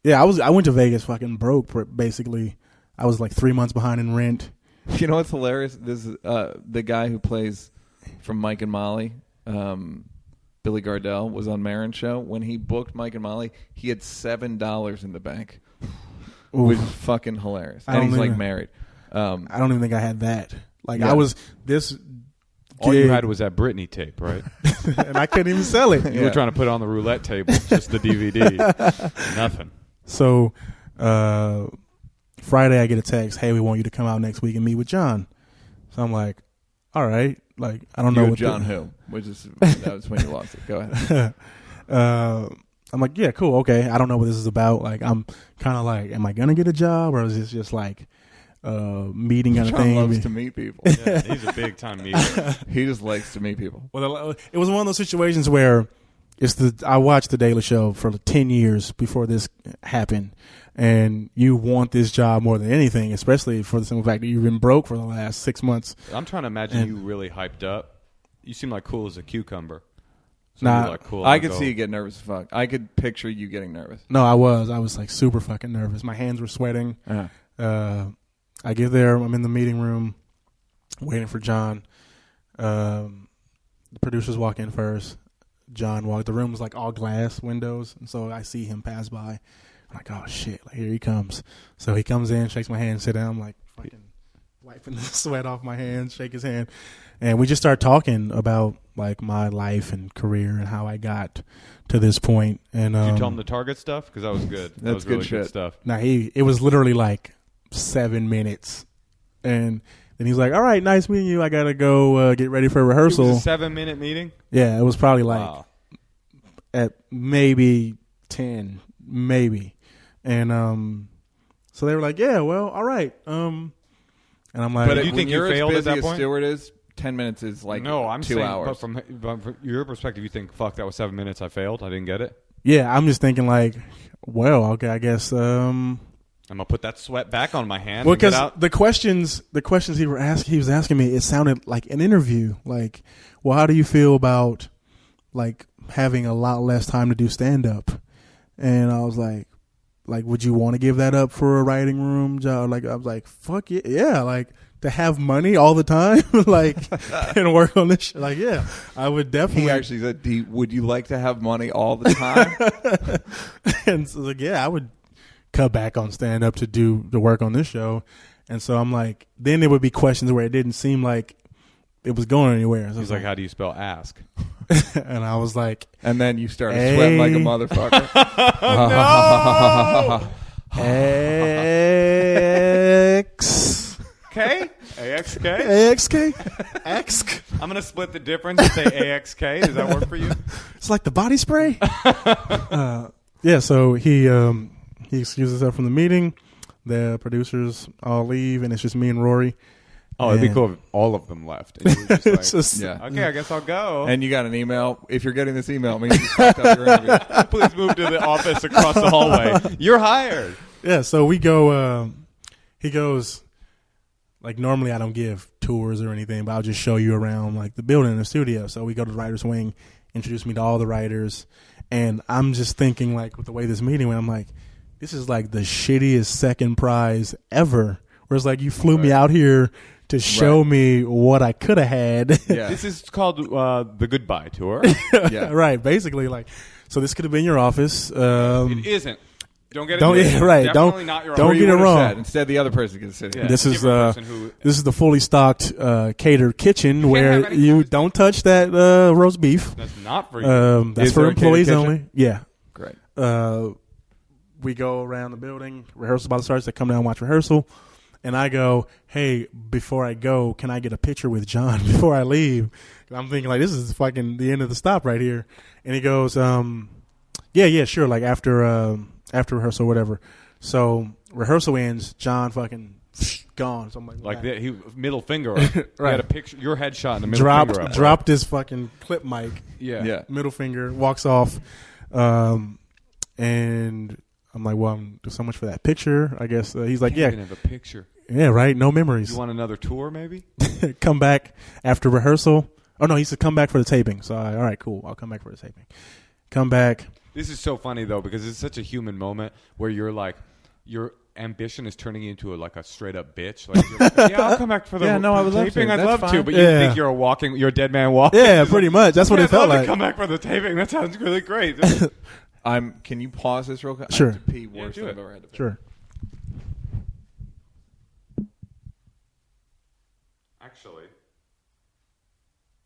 yeah, I went to Vegas fucking broke. Basically, I was like 3 months behind in rent. You know what's hilarious? This is the guy who plays from Mike and Molly. Billy Gardell was on Maron's show. When he booked Mike and Molly, he had $7 in the bank, which is fucking hilarious. And he's like married. I don't even think I had that. Like Yeah. I was this. All you had was that Britney tape, right? And I couldn't even sell it. You were trying to put it on the roulette table, just the DVD. Nothing. So Friday, I get a text. Hey, we want you to come out next week and meet with John. So I'm like, all right. Like I don't know what John who, which is that was when you lost it. Go ahead. I'm like, yeah, cool, okay. I don't know what this is about. Like I'm kind of like, am I gonna get a job or is this just like meeting kind of John thing? loves to meet people. Yeah, he's a big time meter. He just likes to meet people. Well, it was one of those situations where I watched The Daily Show for 10 years before this happened, and you want this job more than anything, especially for the simple fact that you've been broke for the last 6 months. I'm trying to imagine you really hyped up. You seem like cool as a cucucber. So Nah, you're like, cool, I could see you get nervous as fuck. I could picture you getting nervous. No, I was like super fucking nervous. My hands were sweating. I get there. I'm in the meeting room waiting for John. The producers walk in first. John walked. The room was like all glass windows, and so I see him pass by. I'm like, oh shit! Like here he comes. So he comes in, shakes my hand, sit down. I'm like fucking wiping the sweat off my hands, shake his hand, and we just start talking about like my life and career and how I got to this point. And did you tell him the Target stuff? Because that was good. That That's was good really shit. good stuff. Now it was literally like 7 minutes, and then he's like, all right, nice meeting you. I gotta go get ready for rehearsal. It was a 7-minute meeting? Yeah, it was probably like Wow. at maybe 10, maybe. And so they were like, yeah, well, all right. And I'm like, But do you when think you you're failed as at that busy as point? Stewart is, 10 minutes is like No, I'm 2 saying, hours. but from your perspective, you think, fuck, that was 7 minutes, I failed, I didn't get it? yeah, I'm just thinking like, well, okay, I guess. I'm going to put that sweat back on my hand Well, and get because out. the questions he was asking me, it sounded like an interview. Like, well, how do you feel about like having a lot less time to do stand up? And I was like, would you want to give that up for a writing room job? Like, I was like, fuck yeah, like to have money all the time, like, and work on this shit. Like, yeah, I would definitely. He actually said, would you like to have money all the time? And so like, yeah, I would cut back on stand up to do the work on this show. And so I'm like, then there would be questions where it didn't seem like it was going anywhere. So He's like, how do you spell ask? and I was like, And then you started sweating like a motherfucker. X K? AXK? AXK X. I'm going to split the difference and say AXK. Does that work for you? It's like the body spray. Yeah. So he excuses himself from the meeting. The producers all leave, and it's just me and Rory. Oh, it'd be cool if all of them left. And you were just like, It's just, Yeah. okay, I guess I'll go. And you got an email. If you're getting this email, it means you fucked up your interview. Please move to the office across the hallway. You're hired. yeah. So we go. He goes. Like normally I don't give tours or anything, but I'll just show you around like the building and the studio. So we go to the writer's wing, introduce me to all the writers, and I'm just thinking like with the way this meeting went, I'm like, this is like the shittiest second prize ever. Where it's like you flew me out here to show me what I could have had. Yeah. This is called the Goodbye Tour. Yeah. Right, basically like, so this could have been your office. It isn't. Don't get it. Don't mixed. right. Definitely not your Don't office. get it Would've wrong. said. Instead, the other person can sit here. Yeah. This is Different person who- this is the fully stocked catered kitchen where have any you food. don't touch that roast beef. That's not for you. That's Is for there a catered employees kitchen? only. Yeah. Great. We go around the building. Rehearsal about to start. They come down and watch rehearsal. And I go, hey, before I go, can I get a picture with John before I leave? And I'm thinking, like, this is fucking the end of the stop right here. And he goes, yeah, sure. Like, after rehearsal or whatever. So, rehearsal ends. John fucking gone. So I'm Like that, he middle finger up. He Right. had a picture, your headshot in the middle finger up. dropped his fucking clip mic. Yeah. Yeah. Middle finger, walks off. And I'm like, well, there's so much for that picture. I guess he's like, Can't even have a picture. Yeah, right. No memories. You want another tour, maybe? Come back after rehearsal. Oh, no, he said come back for the taping. So, all right, cool. I'll come back for the taping. Come back. This is so funny, though, because it's such a human moment where you're like, your ambition is turning you into a straight-up bitch. Like, you're like, yeah, I'll come back for the I would love taping. to. I'd That's love fine. to, but you think you're a dead man walking. Yeah, pretty much. That's what it felt like. Come back for the taping. That sounds really great. Can you pause this real quick? Sure. I have to pee worse do than it. I've ever had to pee. Sure. Actually,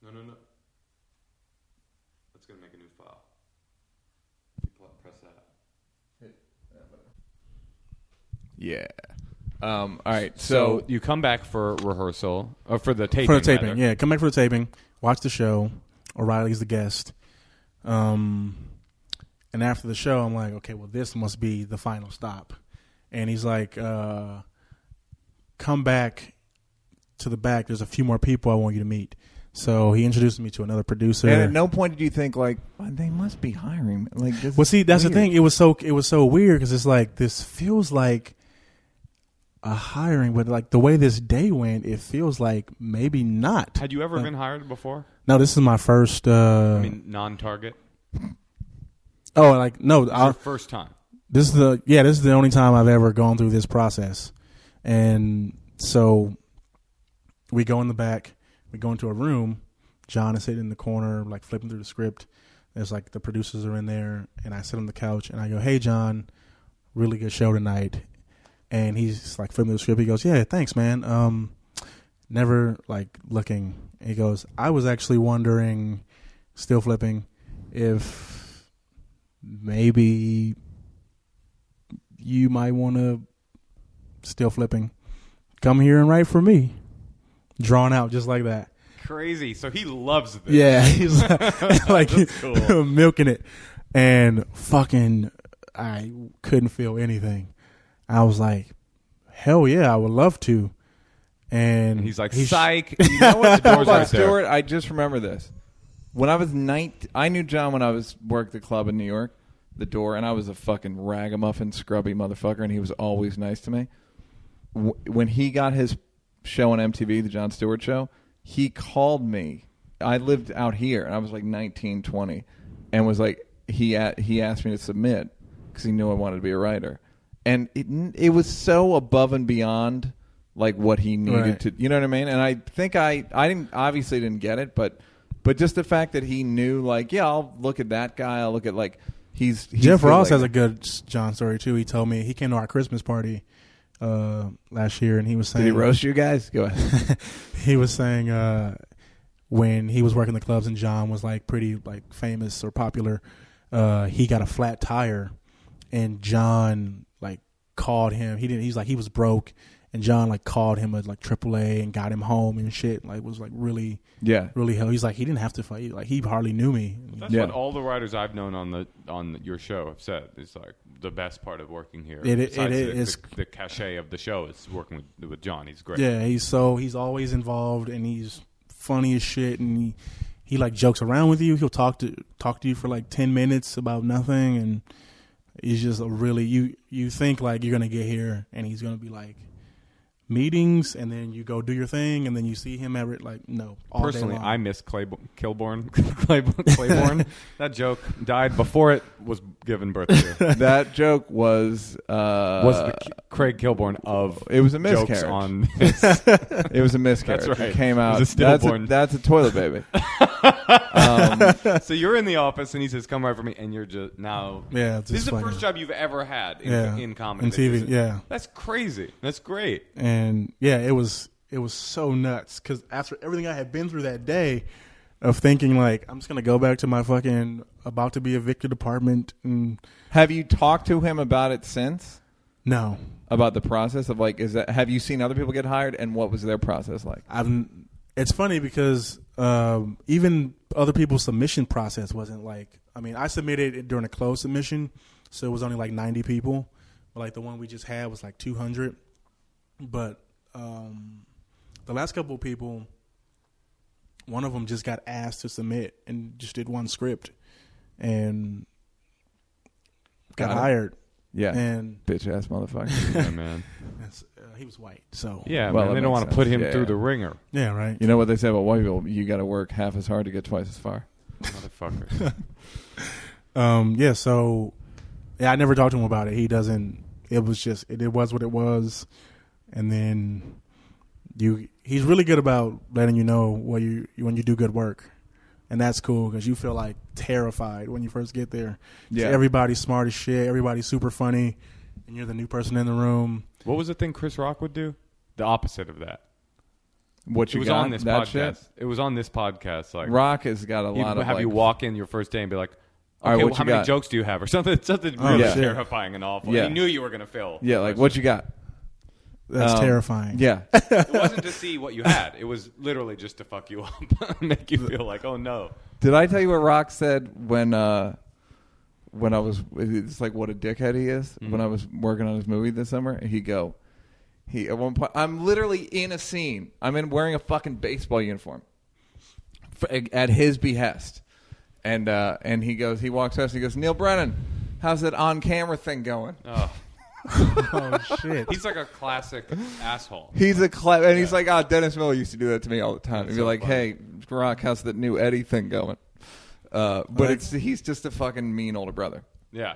no. That's going to make a new file. Press that. Yeah. All right. So you come back for rehearsal, or for the taping. For the taping, rather. yeah. Come back for the taping. Watch the show. O'Reilly's the guest. And after the show, I'm like, okay, well, this must be the final stop. And he's like, come back to the back. There's a few more people I want you to meet. So he introduced me to another producer. And at no point did you think like, well, they must be hiring. Like, this well, see, that's weird. the thing. It was so weird because it's like this feels like a hiring, but like the way this day went, it feels like maybe not. Had you ever been hired before? No, this is my first. Non-target. Oh, like no, Your first time. This is the only time I've ever gone through this process. And so we go in the back, we go into a room. Jon is sitting in the corner, like flipping through the script. There's like the producers are in there, and I sit on the couch and I go, "Hey, Jon, really good show tonight." And he's like flipping through the script. He goes, "Yeah, thanks, man. Never like looking." And he goes, "I was actually wondering, still flipping, if maybe you might want to still flipping come here and write for me." Drawn out just like that. Crazy. So he loves this. Yeah, he's like cool. milking it. And fucking I couldn't feel anything. I was like, hell yeah, I would love to. And he's like, psych. You know what? the door's right Stewart, there. I just remember this. When I was 19, I knew Jon when I worked the club in New York, the door, and I was a fucking ragamuffin, scrubby motherfucker, and he was always nice to me. When he got his show on MTV, the Jon Stewart show, he called me. I lived out here, and I was like 19, 20, and was like, he asked me to submit because he knew I wanted to be a writer. And it was so above and beyond like what he needed to, you know what I mean? And I think I didn't get it, but just the fact that he knew, like, yeah, I'll look at that guy. I'll look at like he's Jeff Ross like, has a good Jon story too. He told me he came to our Christmas party last year, and he was saying, did he roast you guys? Go ahead. He was saying when he was working the clubs and Jon was like pretty like famous or popular, he got a flat tire, and Jon like called him. He's like, he was broke, and Jon like called him at like AAA and got him home and shit. Like was like really hell. He's like, he didn't have to fight. Like he hardly knew me. That's what all the writers I've known on your show have said. It's like the best part of working here. It is the cachet of the show is working with Jon. He's great. Yeah, he's always involved, and he's funny as shit, and he like jokes around with you. He'll talk to you for like 10 minutes about nothing, and he's just a really you think like you're gonna get here and he's gonna be like meetings, and then you go do your thing, and then you see him at like no. All Personally, day long. I miss Claiborne. That joke died before it was given birth to. That joke was the Craig Kilborn of it was a jokes miscarriage. on this. It was a miscarriage. That's right. It came out. It was a stillborn. That's a toilet baby. So you're in the office, and he says, "Come right for me," and you're just now. Yeah, this is the funny. first job you've ever had in comedy, in TV. Yeah, that's crazy. That's great. And yeah, it was so nuts because after everything I had been through that day of thinking like I'm just gonna go back to my fucking about to be evicted apartment. And have you talked to him about it since? No. About the process of like, have you seen other people get hired, and what was their process like? It's funny because even other people's submission process wasn't like. I mean, I submitted it during a closed submission, so it was only like 90 people. But like the one we just had was like 200. But the last couple of people, one of them just got asked to submit and just did one script and got hired. Yeah, and bitch ass motherfucker. Yeah, man. He was white, so Yeah, Well, man. that They don't makes want to put him sense. through Yeah. the ringer. yeah, right. You know what they say about white people? You got to work half as hard to get twice as far. Motherfucker. Yeah, so I never talked to him about it. He doesn't. It was just it was what it was, and then he's really good about letting you know when you do good work, and that's cool because you feel like terrified when you first get there. Yeah. Everybody's smart as shit. Everybody's super funny, and you're the new person in the room. What was the thing Chris Rock would do? The opposite of that. What It you was got? on this that podcast. shit? It was on this podcast. Like Rock has got a he'd lot of have like, you walk in your first day and be like, All right, okay, what well, how you many got? jokes do you have? Or something really yeah. terrifying and awful. Yeah. And he knew you were going to fail. Yeah, like what you got? That's terrifying. Yeah. It wasn't to see what you had. It was literally just to fuck you up, make you feel like, oh no. Did I tell you what Rock said when I was? It's like what a dickhead he is. Mm-hmm. When I was working on his movie this summer, he at one point, I'm literally in a scene. I'm wearing a fucking baseball uniform at his behest, and he walks us and he goes, Neal Brennan, how's that on camera thing going? Oh. Oh shit. He's like a classic asshole. He's and he's like, Dennis Miller used to do that to me all the time. He'd be so like, funny. hey, Rock, how's that new Eddie thing going? But he's just a fucking mean older brother. Yeah.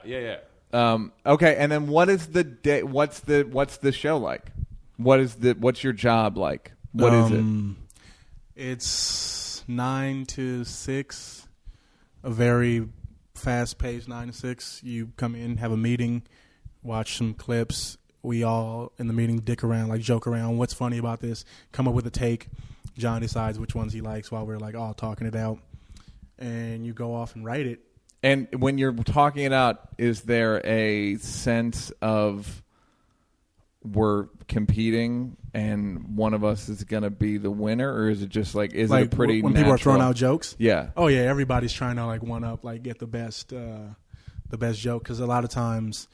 Okay, and then what is the day? What's the show like? What's your job like? What is it? It's 9 to 6, a very fast-paced 9 to 6. You come in, have a meeting, watch some clips. We all in the meeting dick around, like joke around. What's funny about this? Come up with a take. John decides which ones he likes while we're like all talking it out, and you go off and write it. And when you're talking it out, is there a sense of we're competing and one of us is going to be the winner, or is it just like it a pretty when natural? people are throwing out jokes? Yeah. Oh yeah, everybody's trying to like one up, like get the best joke, because a lot of times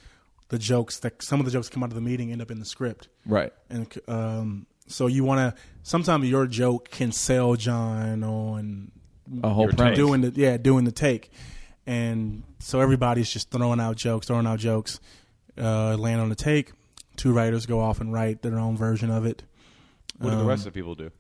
some of the jokes come out of the meeting end up in the script, Right. and so you want to. Sometimes your joke can sell John on A whole Your premise. take. doing the take, and so everybody's just throwing out jokes, land on the take. 2 writers go off and write their own version of it. What do the rest of the people do?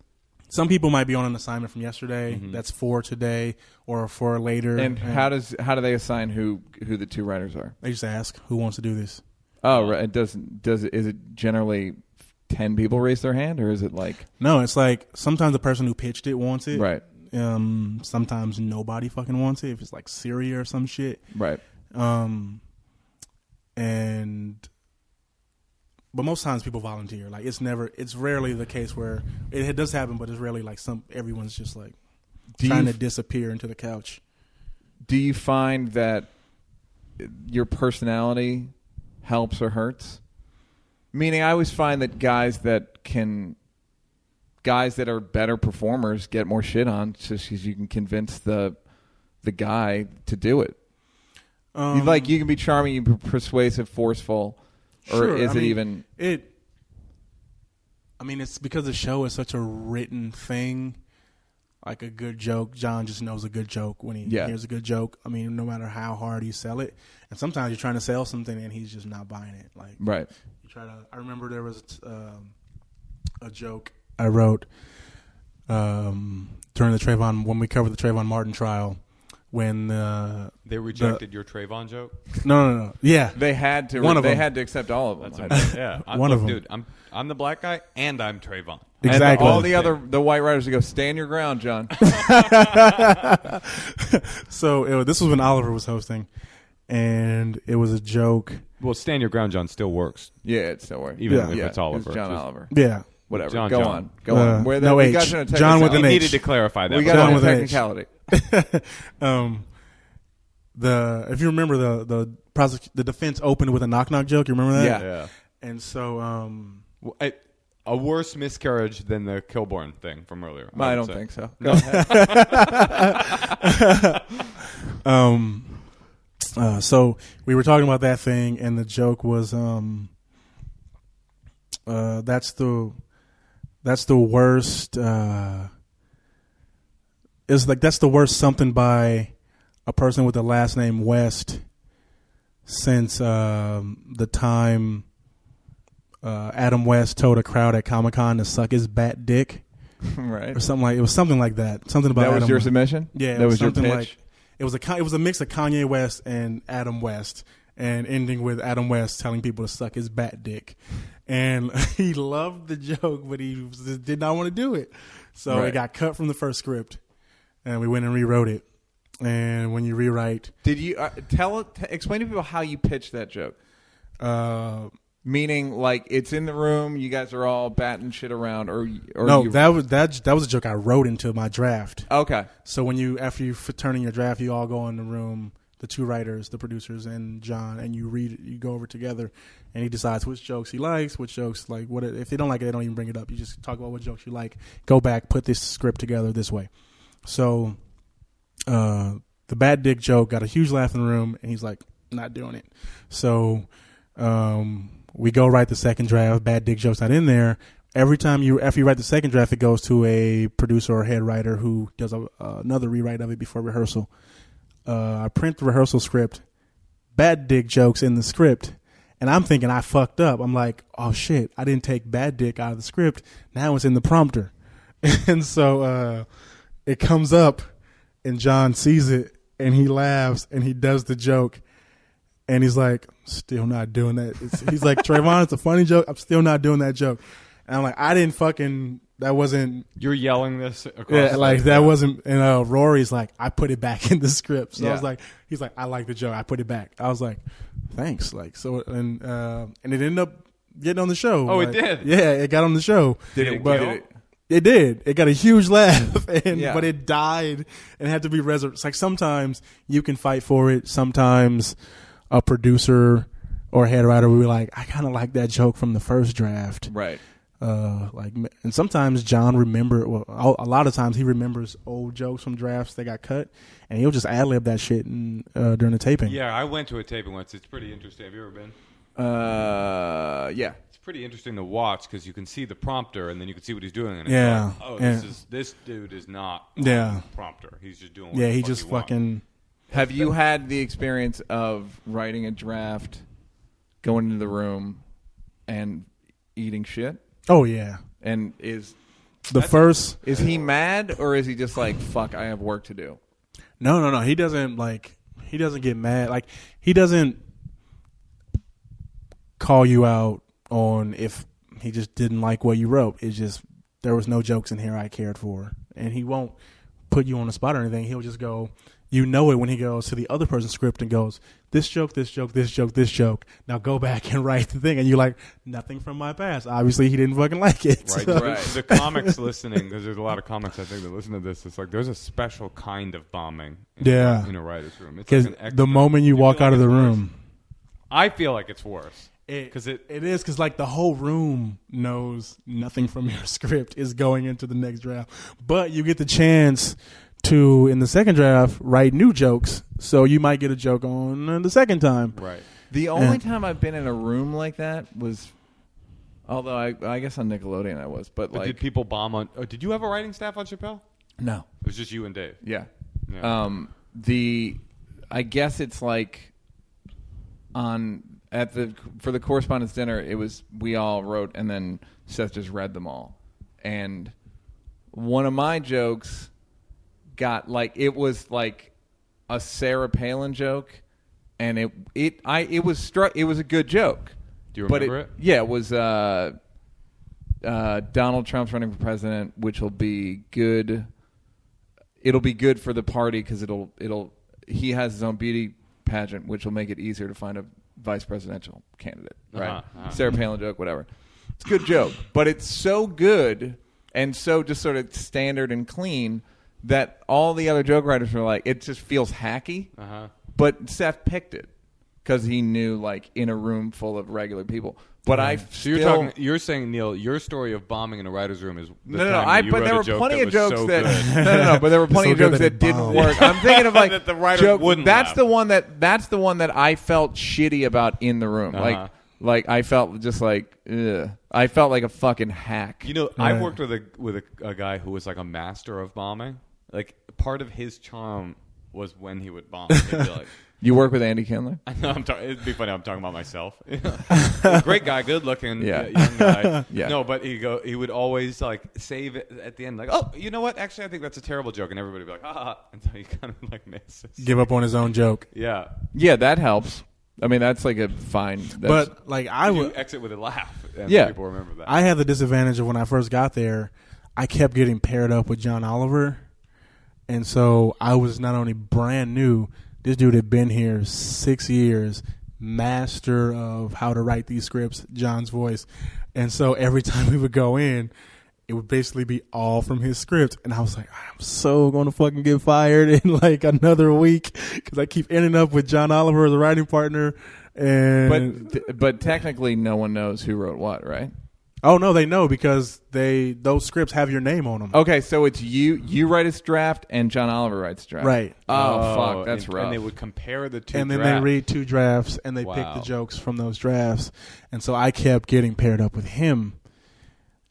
Some people might be on an assignment from yesterday Mm-hmm. that's for today or for later. And how do they assign who the 2 writers are? They just ask who wants to do this. Oh, right. Is it generally 10 people raise their hand, or is it like No, it's like sometimes the person who pitched it wants it. right? Sometimes nobody fucking wants it if it's like Syria or some shit. Right. But most times people volunteer. Like it's rarely the case where it does happen, but it's rarely like everyone's just like trying to disappear into the couch. Do you find that your personality helps or hurts? Meaning, I always find that guys that are better performers get more shit on just because you can convince the guy to do it. You can be charming, you can be persuasive, forceful, or Sure, is I it mean, even? It's because the show is such a written thing. Like a good joke, John just knows a good joke when he hears a good joke. I mean, no matter how hard you sell it, and sometimes you're trying to sell something and he's just not buying it. Like Right. you try to. I remember there was a joke I wrote during the Trayvon when we covered the Trayvon Martin trial. When They rejected your Travon joke? No. Yeah, They had to. One of they them. had to accept all of them. I That's think. yeah. One of them. Dude, I'm the black guy and I'm Trayvon. exactly. And all the white writers would go, stand your ground, John. So this was when Oliver was hosting, and it was a joke. Well, stand your ground, John, still works. Yeah, it's no worry. Even Yeah. if it's Oliver. It's John Just- Oliver. Yeah, Whatever. John. Go on. Go on. Where no we H. got you in a John with You an technicality. H. needed to clarify that. We but- got John you in with a an H. technicality. If you remember the defense opened with a knock joke. You remember that? Yeah. Yeah. And so A worse miscarriage than the Kilborn thing from earlier. I would don't say. think so. Go ahead. so we were talking about that thing, and the joke was that's the worst. It's like that's the worst something by a person with the last name West since the time Adam West told a crowd at Comic-Con to suck his bat dick. Right. Or something like, it was something like that. Something about that was Adam your West. submission? Yeah. That was your pitch? Like, it was a mix of Kanye West and Adam West, and ending with Adam West telling people to suck his bat dick. And he loved the joke, but he just did not want to do it. So it got cut from the first script, and we went and rewrote it. And when you rewrite, did you explain to people how you pitched that joke? Meaning, like, it's in the room, you guys are all batting shit around, or no, that was a joke I wrote into my draft. Okay. So after you turn in your draft, you all go in the room, the two writers, the producers, and John, and you read it, you go over together, and he decides which jokes he likes, which jokes, like, what if they don't like it, they don't even bring it up. You just talk about what jokes you like, go back, put this script together this way. So the bad dick joke got a huge laugh in the room, and he's like, not doing it. So we go write the second draft. Bad dick joke's not in there. Every time after you write the second draft, it goes to a producer or head writer who does another rewrite of it before rehearsal. I print the rehearsal script, bad dick jokes in the script, and I'm thinking I fucked up. I'm like, oh shit, I didn't take bad dick out of the script. Now it's in the prompter. And so it comes up, and John sees it, and he laughs, and he does the joke. And he's like, still not doing that. He's like, Travon, it's a funny joke. I'm still not doing that joke. And I'm like, that wasn't. You're yelling this across. Yeah, like that wasn't. And Rory's like, I put it back in the script. So I was like, he's like, I like the joke. I put it back. I was like, thanks. Like, so, and it ended up getting on the show. Oh, like, it did? Yeah, it got on the show. Did it? It did. It got a huge laugh, but it died and had to be resurrected. It's like sometimes you can fight for it. Sometimes a producer or a head writer will be like, I kind of like that joke from the first draft. Right. And sometimes John a lot of times he remembers old jokes from drafts that got cut, and he'll just ad-lib that shit during the taping. Yeah, I went to a taping once. It's pretty interesting. Have you ever been? Yeah. It's pretty interesting to watch because you can see the prompter and then you can see what he's doing. And yeah. It's like, this dude is not on the prompter. He's just doing what he just fucking. Have you had the experience of writing a draft, going into the room, and eating shit? Oh yeah. And is he mad, or is he just like, fuck, I have work to do? No. He doesn't get mad. Like, he doesn't call you out on if he just didn't like what you wrote. It's just there was no jokes in here I cared for, and he won't put you on the spot or anything. He'll just go. You know it when he goes to the other person's script and goes, this joke, this joke, this joke, this joke. Now go back and write the thing. And you're like, nothing from my past. Obviously, he didn't fucking like it. Right. So. Right. The comics listening, because there's a lot of comics, I think, that listen to this. It's like there's a special kind of bombing in a writer's room. Because like the moment you walk out of the room. I feel like it's worse. It is because like the whole room knows nothing from your script is going into the next draft. But you get the chance to, in the second draft, write new jokes, so you might get a joke on the second time. Right. The only time I've been in a room like that was, although I guess on Nickelodeon I was, but like, did people bomb on? Did you have a writing staff on Chappelle? No, it was just you and Dave. Yeah. Yeah. I guess it's like for the correspondence dinner, it was we all wrote and then Seth just read them all, and one of my jokes got like it was like a Sarah Palin joke, and it was a good joke. Do you remember it? Yeah, it was Donald Trump's running for president, which will be good. It'll be good for the party because he has his own beauty pageant, which will make it easier to find a vice presidential candidate. Right? Sarah Palin joke, whatever. It's a good joke, but it's so good and so just sort of standard and clean that all the other joke writers were like, it just feels hacky. But Seth picked it because he knew, like, in a room full of regular people. But you're saying, Neal, your story of bombing in a writer's room is but there were plenty of jokes but there were plenty of jokes that didn't work. I'm thinking of like that the writer wouldn't that's laugh. the one that I felt shitty about in the room. Like I felt just like ugh. I felt like a fucking hack. You know, I've worked with a guy who was like a master of bombing. Like part of his charm was when he would bomb. He'd be like, You work with Andy Kindler? I know. It'd be funny. I'm talking about myself. Great guy, good looking, young guy. Yeah. No, but he would always like save it at the end, like, oh, you know what? Actually, I think that's a terrible joke, and everybody would be like, ha, until he kind of like misses. Give up on his own joke. Yeah. Yeah, that helps. I mean, that's like a fine. But like I You would exit with a laugh. And Yeah. people remember that. I had the disadvantage of when I first got there, I kept getting paired up with John Oliver. And so I was not only brand new, this dude had been here 6 years, master of how to write these scripts, John's voice. And so every time we would go in, it would basically be all from his script. And I was like, I'm so going to fucking get fired in like another week because I keep ending up with John Oliver as a writing partner. And but technically, no one knows who wrote what, right? oh no, they know because those scripts have your name on them. Okay, so it's you write a draft and John Oliver writes a draft. Right. Oh, fuck, that's rough. And they would compare the two And then drafts. they read 2 drafts and they pick the jokes from those drafts. And so I kept getting paired up with him.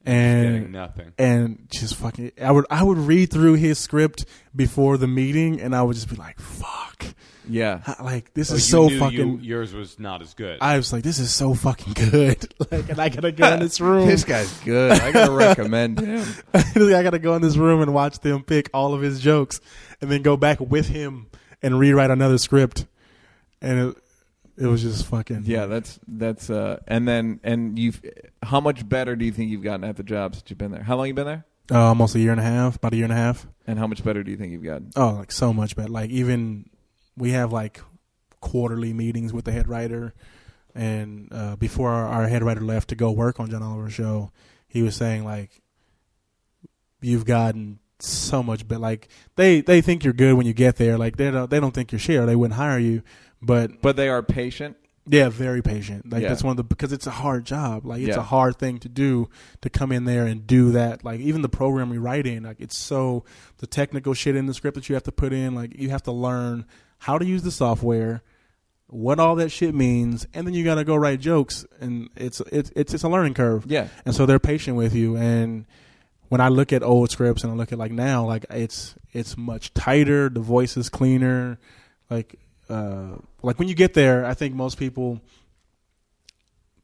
Getting And nothing. and just fucking I would read through his script before the meeting and I would just be like, fuck. Yeah. Like this So is you so knew fucking yours was not as good. I was like, this is so fucking good. Like, and I gotta go in this room. This guy's good. I gotta recommend him. I gotta go in this room and watch them pick all of his jokes, and then go back with him and rewrite another script. And it was just fucking. Yeah, that's and you've. How much better do you think you've gotten at the job since you've been there? How long you been there? Almost a year and a half, about a year and a half. And how much better do you think you've gotten? Oh, like so much better. Like even we have like quarterly meetings with the head writer, and before our head writer left to go work on John Oliver's show, he was saying like, you've gotten so much better. Like they think you're good when you get there. Like they don't think you're shit or they wouldn't hire you. But they are patient. Yeah, very patient. Like Yeah. that's one of the because it's a hard job. Like it's Yeah. a hard thing to do to come in there and do that. Like even the program we write in, like it's so the technical shit in the script that you have to put in. Like you have to learn how to use the software, what all that shit means, and then you got to go write jokes. And it's a learning curve. Yeah. And so they're patient with you. And when I look at old scripts and I look at like now, like it's much tighter. The voice is cleaner. Like when you get there, I think most people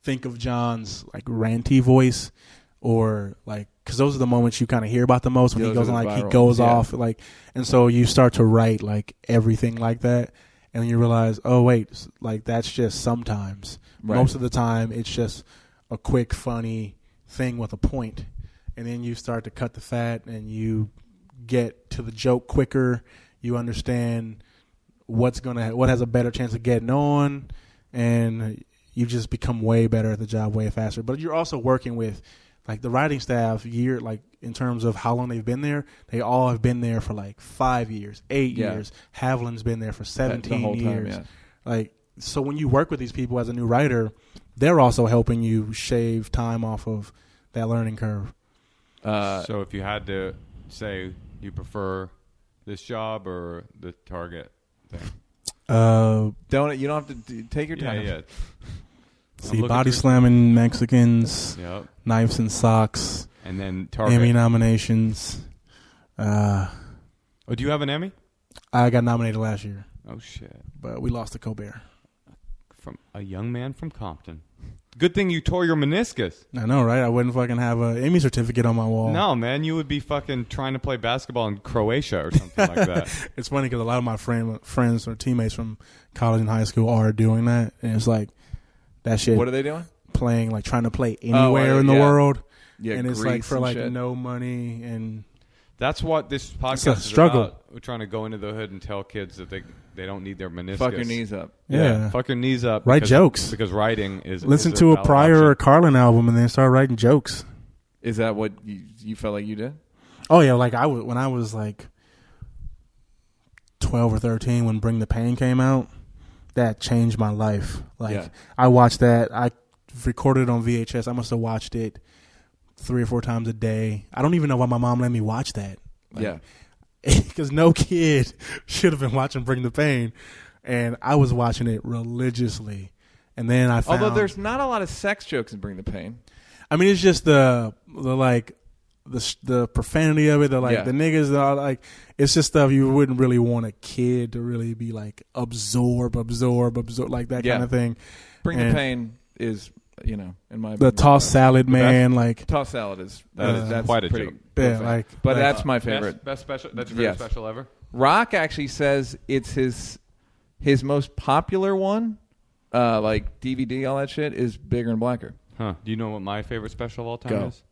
think of John's like ranty voice, or like because those are the moments you kind of hear about the most when Those he goes are on, the like he viral goes ones, yeah. off like, and so you start to write like everything like that, and then you realize, oh wait, like that's just sometimes. Right. Most of the time, it's just a quick, funny thing with a point, and then you start to cut the fat, and you get to the joke quicker. You understand what has a better chance of getting on, and you just become way better at the job way faster. But you're also working with like the writing staff like in terms of how long they've been there. They all have been there for like 5 years, 8 Yeah. years. Haviland's been there for 17 the whole time, years. yeah. Like so when you work with these people as a new writer, they're also helping you shave time off of that learning curve. So if you had to say you prefer this job or the Target thing. You don't have to take your time. Yeah. See, body slamming Mexicans, Yep. knives and socks, And then Target. Emmy nominations. Oh, do you have an Emmy? I got nominated last year, Oh, shit. but we lost to Colbert. From a young man from Compton. Good thing you tore your meniscus. I know, right? I wouldn't fucking have an Emmy certificate on my wall. No, man, you would be fucking trying to play basketball in Croatia or something like that. It's funny because a lot of my friends or teammates from college and high school are doing that, and it's like that shit. What are they doing? Playing like trying to play anywhere in the yeah. world, Yeah, and it's like Greece for and like shit. no money and. That's what this podcast It's a is struggle. about. We're trying to go into the hood and tell kids that they don't need their meniscus. Fuck your knees up. Yeah. Fuck your knees up. Write jokes. Because writing is Listen is to a valid Pryor option. or Carlin album and then start writing jokes. Is that what you felt like you did? Oh yeah, like when I was like 12 or 13 when Bring the Pain came out, that changed my life. Like Yeah. I watched that. I recorded it on VHS. I must have watched it 3 or 4 times a day. I don't even know why my mom let me watch that. Yeah. Because no kid should have been watching Bring the Pain, and I was watching it religiously. And then I found, Although there's not a lot of sex jokes in Bring the Pain. I mean, it's just the like the profanity of it, the niggas, like it's just stuff you wouldn't really want a kid to really be like absorb like that kind of thing. Bring the Pain is, in my the tossed salad man, like tossed salad that's quite a pretty joke. Yeah, but that's my favorite. Best special. That's your favorite special ever. Rock actually says it's his most popular one, like DVD, all that shit, is Bigger and Blacker. Huh? Do you know what my favorite special of all time is?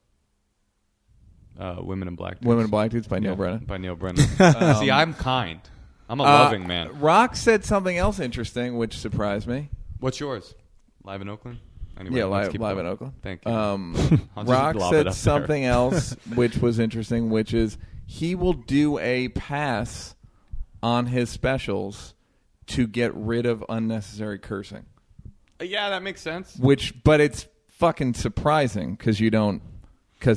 Women in Black Dudes. Women in Black Dudes by Neal Brennan. By Neal Brennan. See, I'm kind. I'm a loving man. Rock said something else interesting, which surprised me. What's yours? Live in Oakland? Anyway, yeah, live in Oakland. Thank you. Rock said something else, which was interesting, which is he will do a pass on his specials to get rid of unnecessary cursing. Yeah, that makes sense. But it's fucking surprising because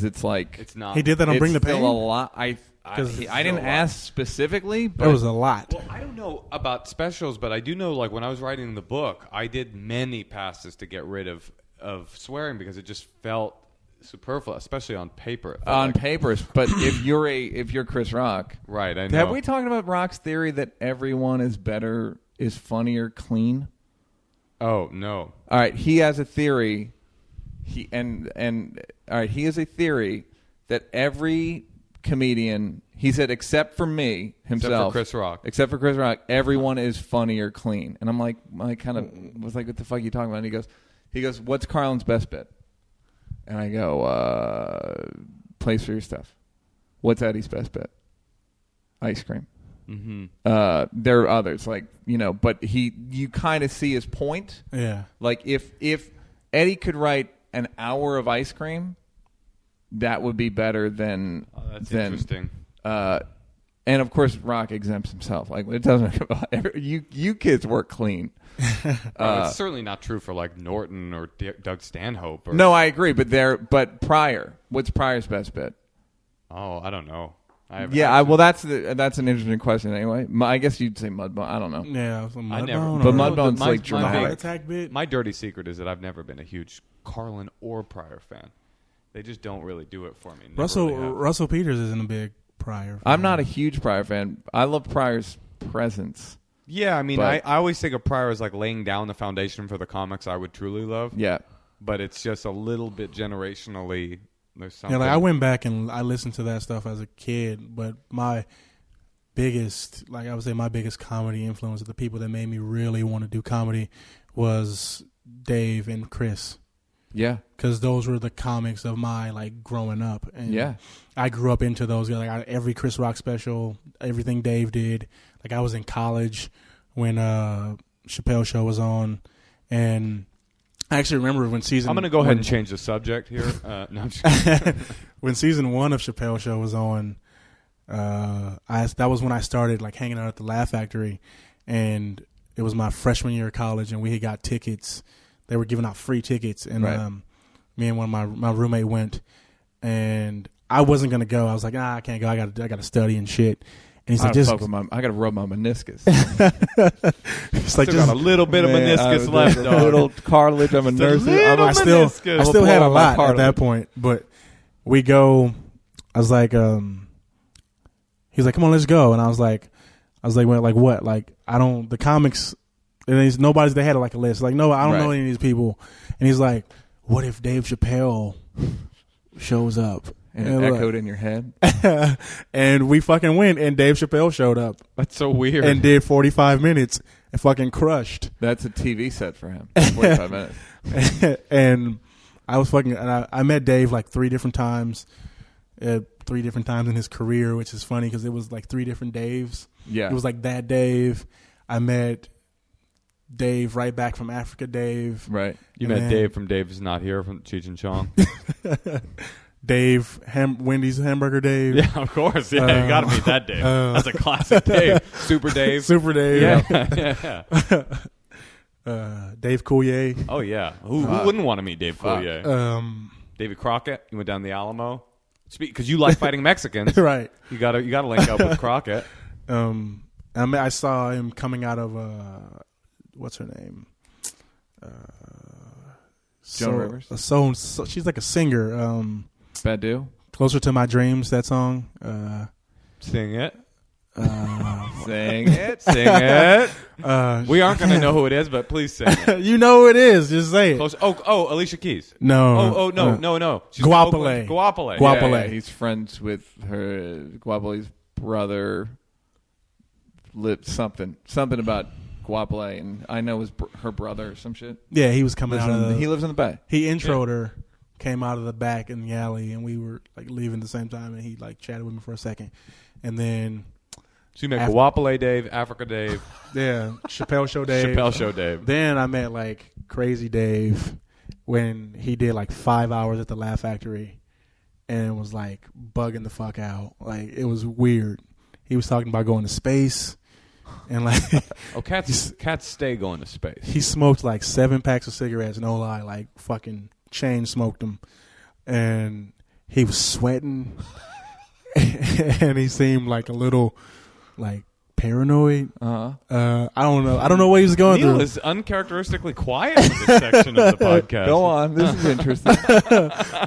it's like it's not. He did that on Bring the Pain. Still a lot. I didn't ask specifically, but it was a lot. Well, I don't know about specials, but I do know, like when I was writing the book, I did many passes to get rid of swearing because it just felt superfluous, especially on paper. On papers, but if you're Chris Rock, right? I know. Have we talked about Rock's theory that everyone is funnier clean? Oh no! All right, he has a theory. He has a theory that every comedian, he said, except for me himself, except for Chris Rock, everyone is funnier clean. And I'm like, I kind of was like, what the fuck are you talking about? And he goes, what's Carlin's best bit? And I go, place for your stuff. What's Eddie's best bit? Ice cream. Mm-hmm. There are others, like, but you kind of see his point. Yeah. Like if Eddie could write an hour of ice cream, that would be better than. Oh, that's interesting. And of course, Rock exempts himself. Like it doesn't. You kids work clean. It's certainly not true for like Norton or Doug Stanhope. No, I agree. But Pryor, what's Pryor's best bit? Oh, I don't know. Well, that's an interesting question anyway. I guess you'd say Mudbone. I don't know. Yeah, but Mudbone's like dramatic. Attack bit. My dirty secret is that I've never been a huge Carlin or Pryor fan. They just don't really do it for me. Russell Peters isn't a big Pryor fan. I'm not a huge Pryor fan. I love Pryor's presence. Yeah, I mean, I always think of Pryor as like laying down the foundation for the comics I would truly love. Yeah. But it's just a little bit generationally. There's something. Yeah, like I went back and I listened to that stuff as a kid, but my biggest comedy influence of the people that made me really want to do comedy was Dave and Chris. Yeah. Because those were the comics of my, like, growing up. And yeah. I grew up into those. Like, every Chris Rock special, everything Dave did. Like, I was in college when Chappelle Show was on. And I actually remember when I'm going to go ahead and change the subject here. No, I'm just kidding. When season 1 of Chappelle Show was on, that was when I started, like, hanging out at the Laugh Factory. And it was my freshman year of college, and we had got tickets. They were giving out free tickets, and me and one of my roommate went, and I wasn't gonna go. I was like, I can't go. I got to study and shit. And he's like, I got to rub my meniscus. It's like, still got a little bit of meniscus left, dog. A little cartilage. I'm a nurse. I still had a lot at that point, but we go. I was like, he's like, come on, let's go, and I was like, well, like what? Like the comics. And they had like a list. Like, no, I don't know any of these people. And he's like, what if Dave Chappelle shows up? And it echoed in your head? And we fucking went, and Dave Chappelle showed up. That's so weird. And did 45 minutes and fucking crushed. That's a TV set for him. 45 minutes. And I met Dave like 3 different times. 3 different times in his career, which is funny because it was like 3 different Daves. Yeah. It was like that Dave. I met Dave right back from Africa Dave. Right. You met Dave from Dave's Not Here from Cheech and Chong. Dave, Wendy's Hamburger Dave. Yeah, of course. Yeah, you got to meet that Dave. That's a classic Dave. Super Dave. Super Dave. Yeah. Dave Coulier. Oh, yeah. Who wouldn't want to meet Dave Coulier? David Crockett. You went down the Alamo. Because you like fighting Mexicans. Right. You got to link up with Crockett. I saw him coming out of... what's her name? Joan Rivers. So she's like a singer. Badu. Closer to My Dreams, that song. Sing it. Sing it. Sing it. We aren't going to know who it is, but please sing it. You know who it is. Just say it. Close. Oh, Alicia Keys. No. No. She's Guapale. Guapale. Guapale. Yeah, he's friends with her Guapale's brother. Something about Guapale, and I know her brother or some shit. Yeah, he was coming out of he lives in the Bay. He introed her, came out of the back in the alley, and we were like leaving at the same time, and he like chatted with me for a second, and then so you met Guapale Dave, Africa Dave, yeah, Chappelle Show Dave, Chappelle Show Dave. Then I met like Crazy Dave when he did like 5 hours at the Laugh Factory, and it was like bugging the fuck out. Like it was weird. He was talking about going to space. And like, cats stay going to space. He smoked like 7 packs of cigarettes, no lie, like fucking chain smoked them, and he was sweating, and he seemed like a little like paranoid. I don't know what he was going Neal through. is uncharacteristically quiet in this section of the podcast. Go on, this is interesting.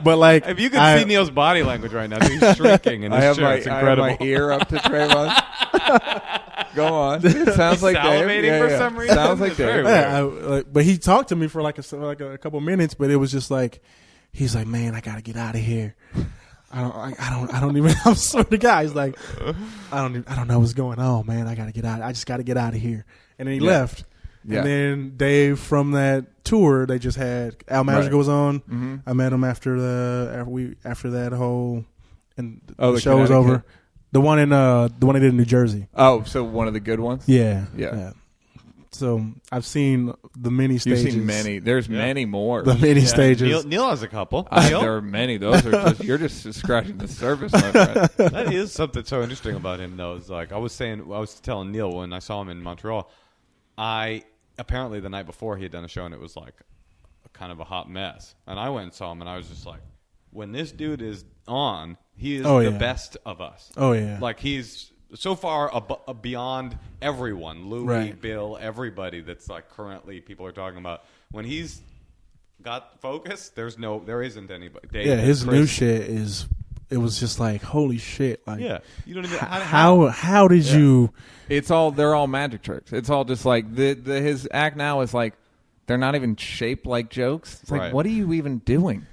But like, if you could see Neal's body language right now, he's shrinking in his shirt. It's incredible. I have my ear up to Trayvon. Go on. It sounds like salivating Dave. for some reason. Sounds like Dave. Yeah, but he talked to me for like a couple minutes, but it was just like he's like, man, I gotta get out of here. I don't even. I'm sorry, the guy. He's like, I don't know what's going on, man. I gotta get out. I just gotta get out of here. And then he left. Yeah. And then Dave from that tour they just had, Al Magic was on. Mm-hmm. I met him after that whole and the show was over. The one they did in New Jersey. Oh, so one of the good ones? Yeah. So I've seen the mini stages. You've seen many. There's many more. The mini stages. Neal has a couple. There are many. Those are just you're just scratching the surface, my friend. That is something so interesting about him, though. Is like I was telling Neal when I saw him in Montreal. Apparently the night before he had done a show and it was like kind of a hot mess. And I went and saw him and I was just like, when this dude is on, he is the best of us. Oh yeah, like he's so far beyond everyone. Louis, Bill, everybody that's like currently people are talking about. When he's got focus, there isn't anybody. David, his Chris. new shit is. It was just like holy shit. Like you don't even how did you? They're all magic tricks. It's all just like his act now is like they're not even shaped like jokes. It's like what are you even doing?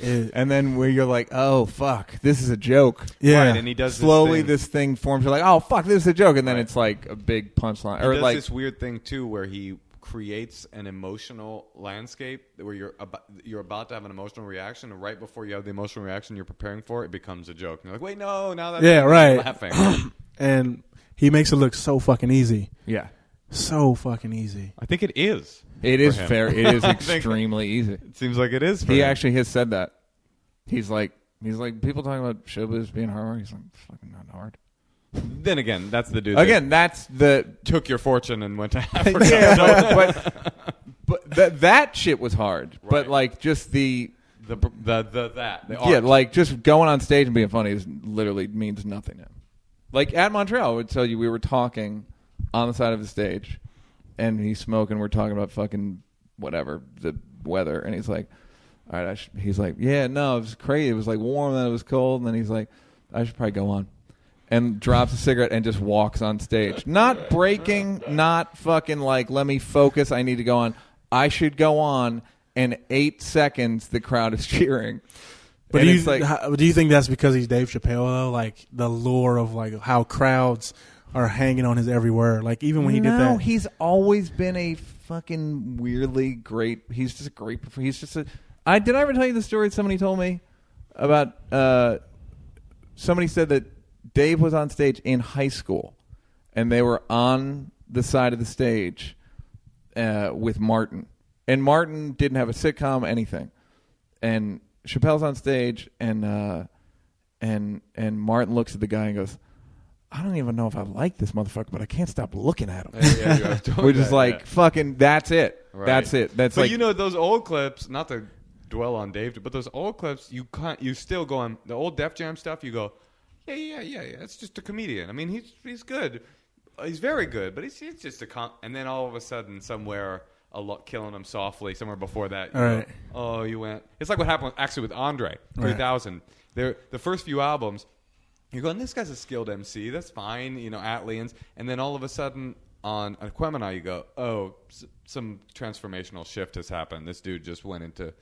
And then where you're like, oh fuck, this is a joke. Yeah, right, and he does slowly. This thing forms. You're like, oh fuck, this is a joke, and then it's like a big punchline. Or does like this weird thing too, where he creates an emotional landscape where you're about to have an emotional reaction, and right before you have the emotional reaction you're preparing for, it becomes a joke. And you're like, wait, no, now that's laughing. And he makes it look so fucking easy. Yeah, so fucking easy. I think it is. It is fair. It is extremely easy. It seems like it is. He actually has said that. He's like people talking about showbiz being hard. He's like, fucking not hard. Then again, that's the dude. That's the took your fortune and went to Africa. but that shit was hard. Right. But like just the art. Like just going on stage and being funny literally means nothing to him. Like at Montreal, I would tell you we were talking on the side of the stage, and he's smoking. We're talking about fucking whatever the weather, and he's like, all right, he's like, yeah, no, it was crazy. It was like warm, then it was cold, and then he's like, I should probably go on. And drops a cigarette and just walks on stage. Not breaking, not fucking like, let me focus, I need to go on. I should go on, and 8 seconds, the crowd is cheering. But do you think that's because he's Dave Chappelle, though? Like, the lure of, like, how crowds are hanging on his every word. Like, even when he did that. No, he's always been a fucking weirdly great, he's just a great, he's just a... Did I ever tell you the story somebody told me about somebody said that Dave was on stage in high school and they were on the side of the stage with Martin, and Martin didn't have a sitcom, anything, and Chappelle's on stage and Martin looks at the guy and goes, I don't even know if I like this motherfucker, but I can't stop looking at him. We're just like, fucking, that's it. Right. That's it. That's but like, you know, those old clips, not to dwell on Dave, but those old clips, you still go on the old Def Jam stuff. You go, yeah. It's just a comedian. I mean, he's good. He's very good, but he's just and then all of a sudden, somewhere, killing him softly. Somewhere before that, you went. It's like what happened actually with Andre 3000. The first few albums, you're going, this guy's a skilled MC. That's fine, Atlians. And then all of a sudden on Aquemini, you go, oh, some transformational shift has happened. This dude just went into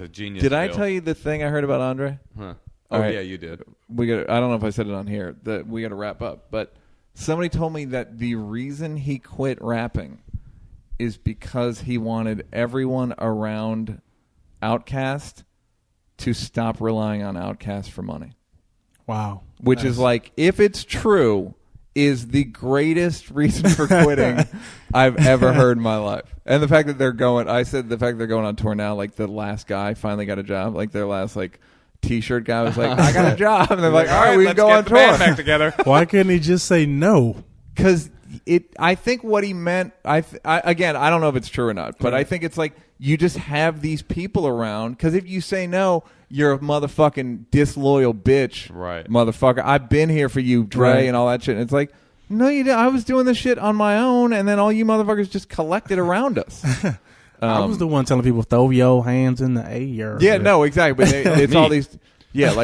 genius. Did I tell you the thing I heard about Andre? Huh. Right. Yeah, you did. I don't know if I said it on here. We got to wrap up. But somebody told me that the reason he quit rapping is because he wanted everyone around Outkast to stop relying on Outkast for money. Wow. Which is like, if it's true, is the greatest reason for quitting I've ever heard in my life. And the fact that they're going on tour now, like the last guy finally got a job, like their last T-shirt guy was like, I got a job. And they're like, all right, we can go on tour. Let's get the band back together. Why couldn't he just say no? Because I think what he meant, again, I don't know if it's true or not, but I think it's like you just have these people around. Because if you say no, you're a motherfucking disloyal bitch, right? Motherfucker, I've been here for you, Dre, and all that shit. And it's like, no, you didn't. I was doing this shit on my own, and then all you motherfuckers just collected around us. I was the one telling people, throw your hands in the air. Yeah, no, exactly. But it's all these,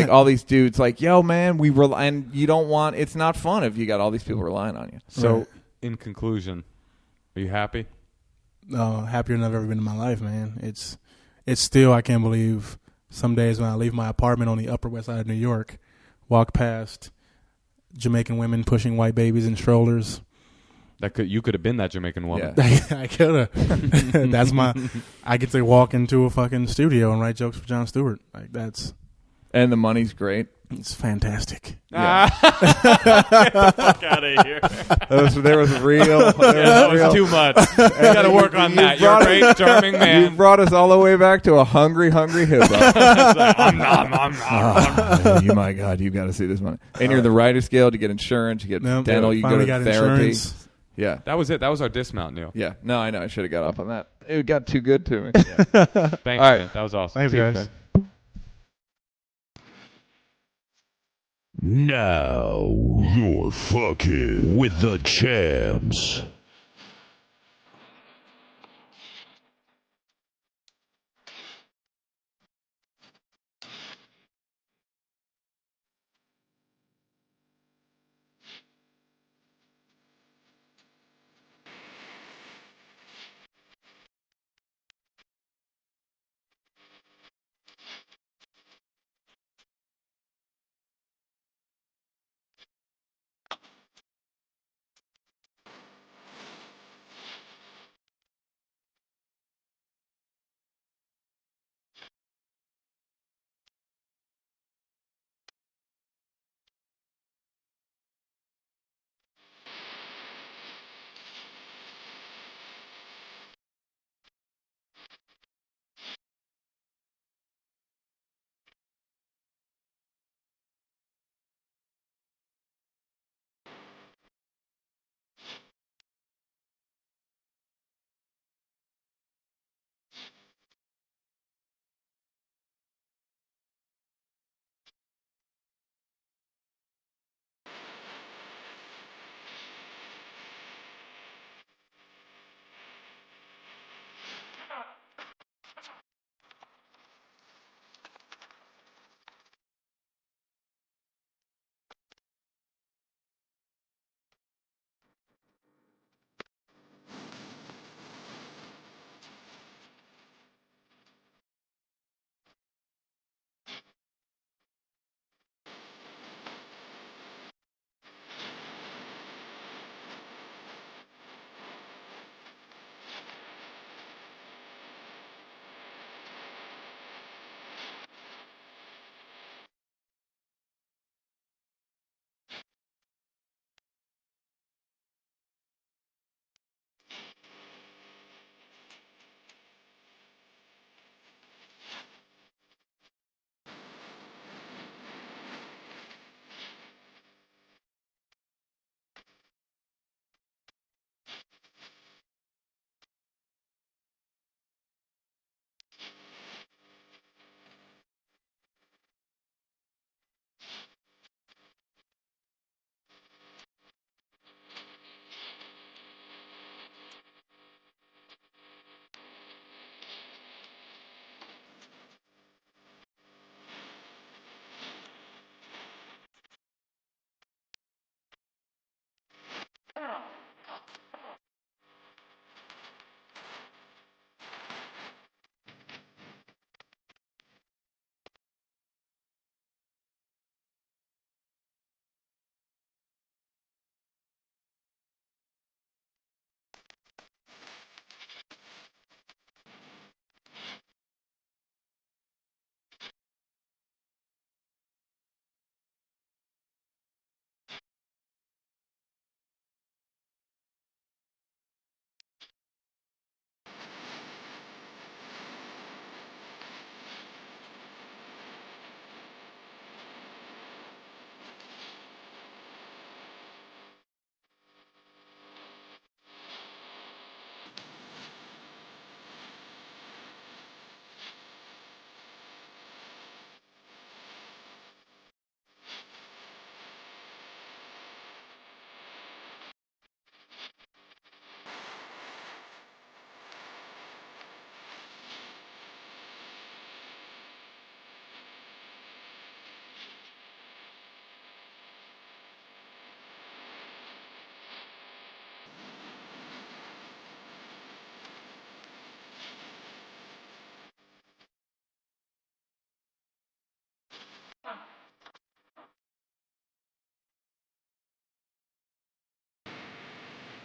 all these dudes like, yo, man, and you don't want, it's not fun if you got all these people relying on you. So, in conclusion, are you happy? Happier than I've ever been in my life, man. It's still, I can't believe some days when I leave my apartment on the Upper West Side of New York, walk past Jamaican women pushing white babies in strollers. You could have been that Jamaican woman. Yeah. I could have. I get to walk into a fucking studio and write jokes for Jon Stewart. And the money's great. It's fantastic. Yeah. Get the fuck out of here. There was real. That was too much. You got to work on that. You're a great, charming man. You brought us all the way back to a hungry hippo. My God, you got to see this money. And you're the Writers Guild. You get insurance. You get dental. You go to therapy. Insurance. Yeah, that was it. That was our dismount, Neal. Yeah, no, I know. I should have got off on that. It got too good to me. Yeah. Thanks, man. That was awesome. Thanks, guys. Now you're fucking with the champs.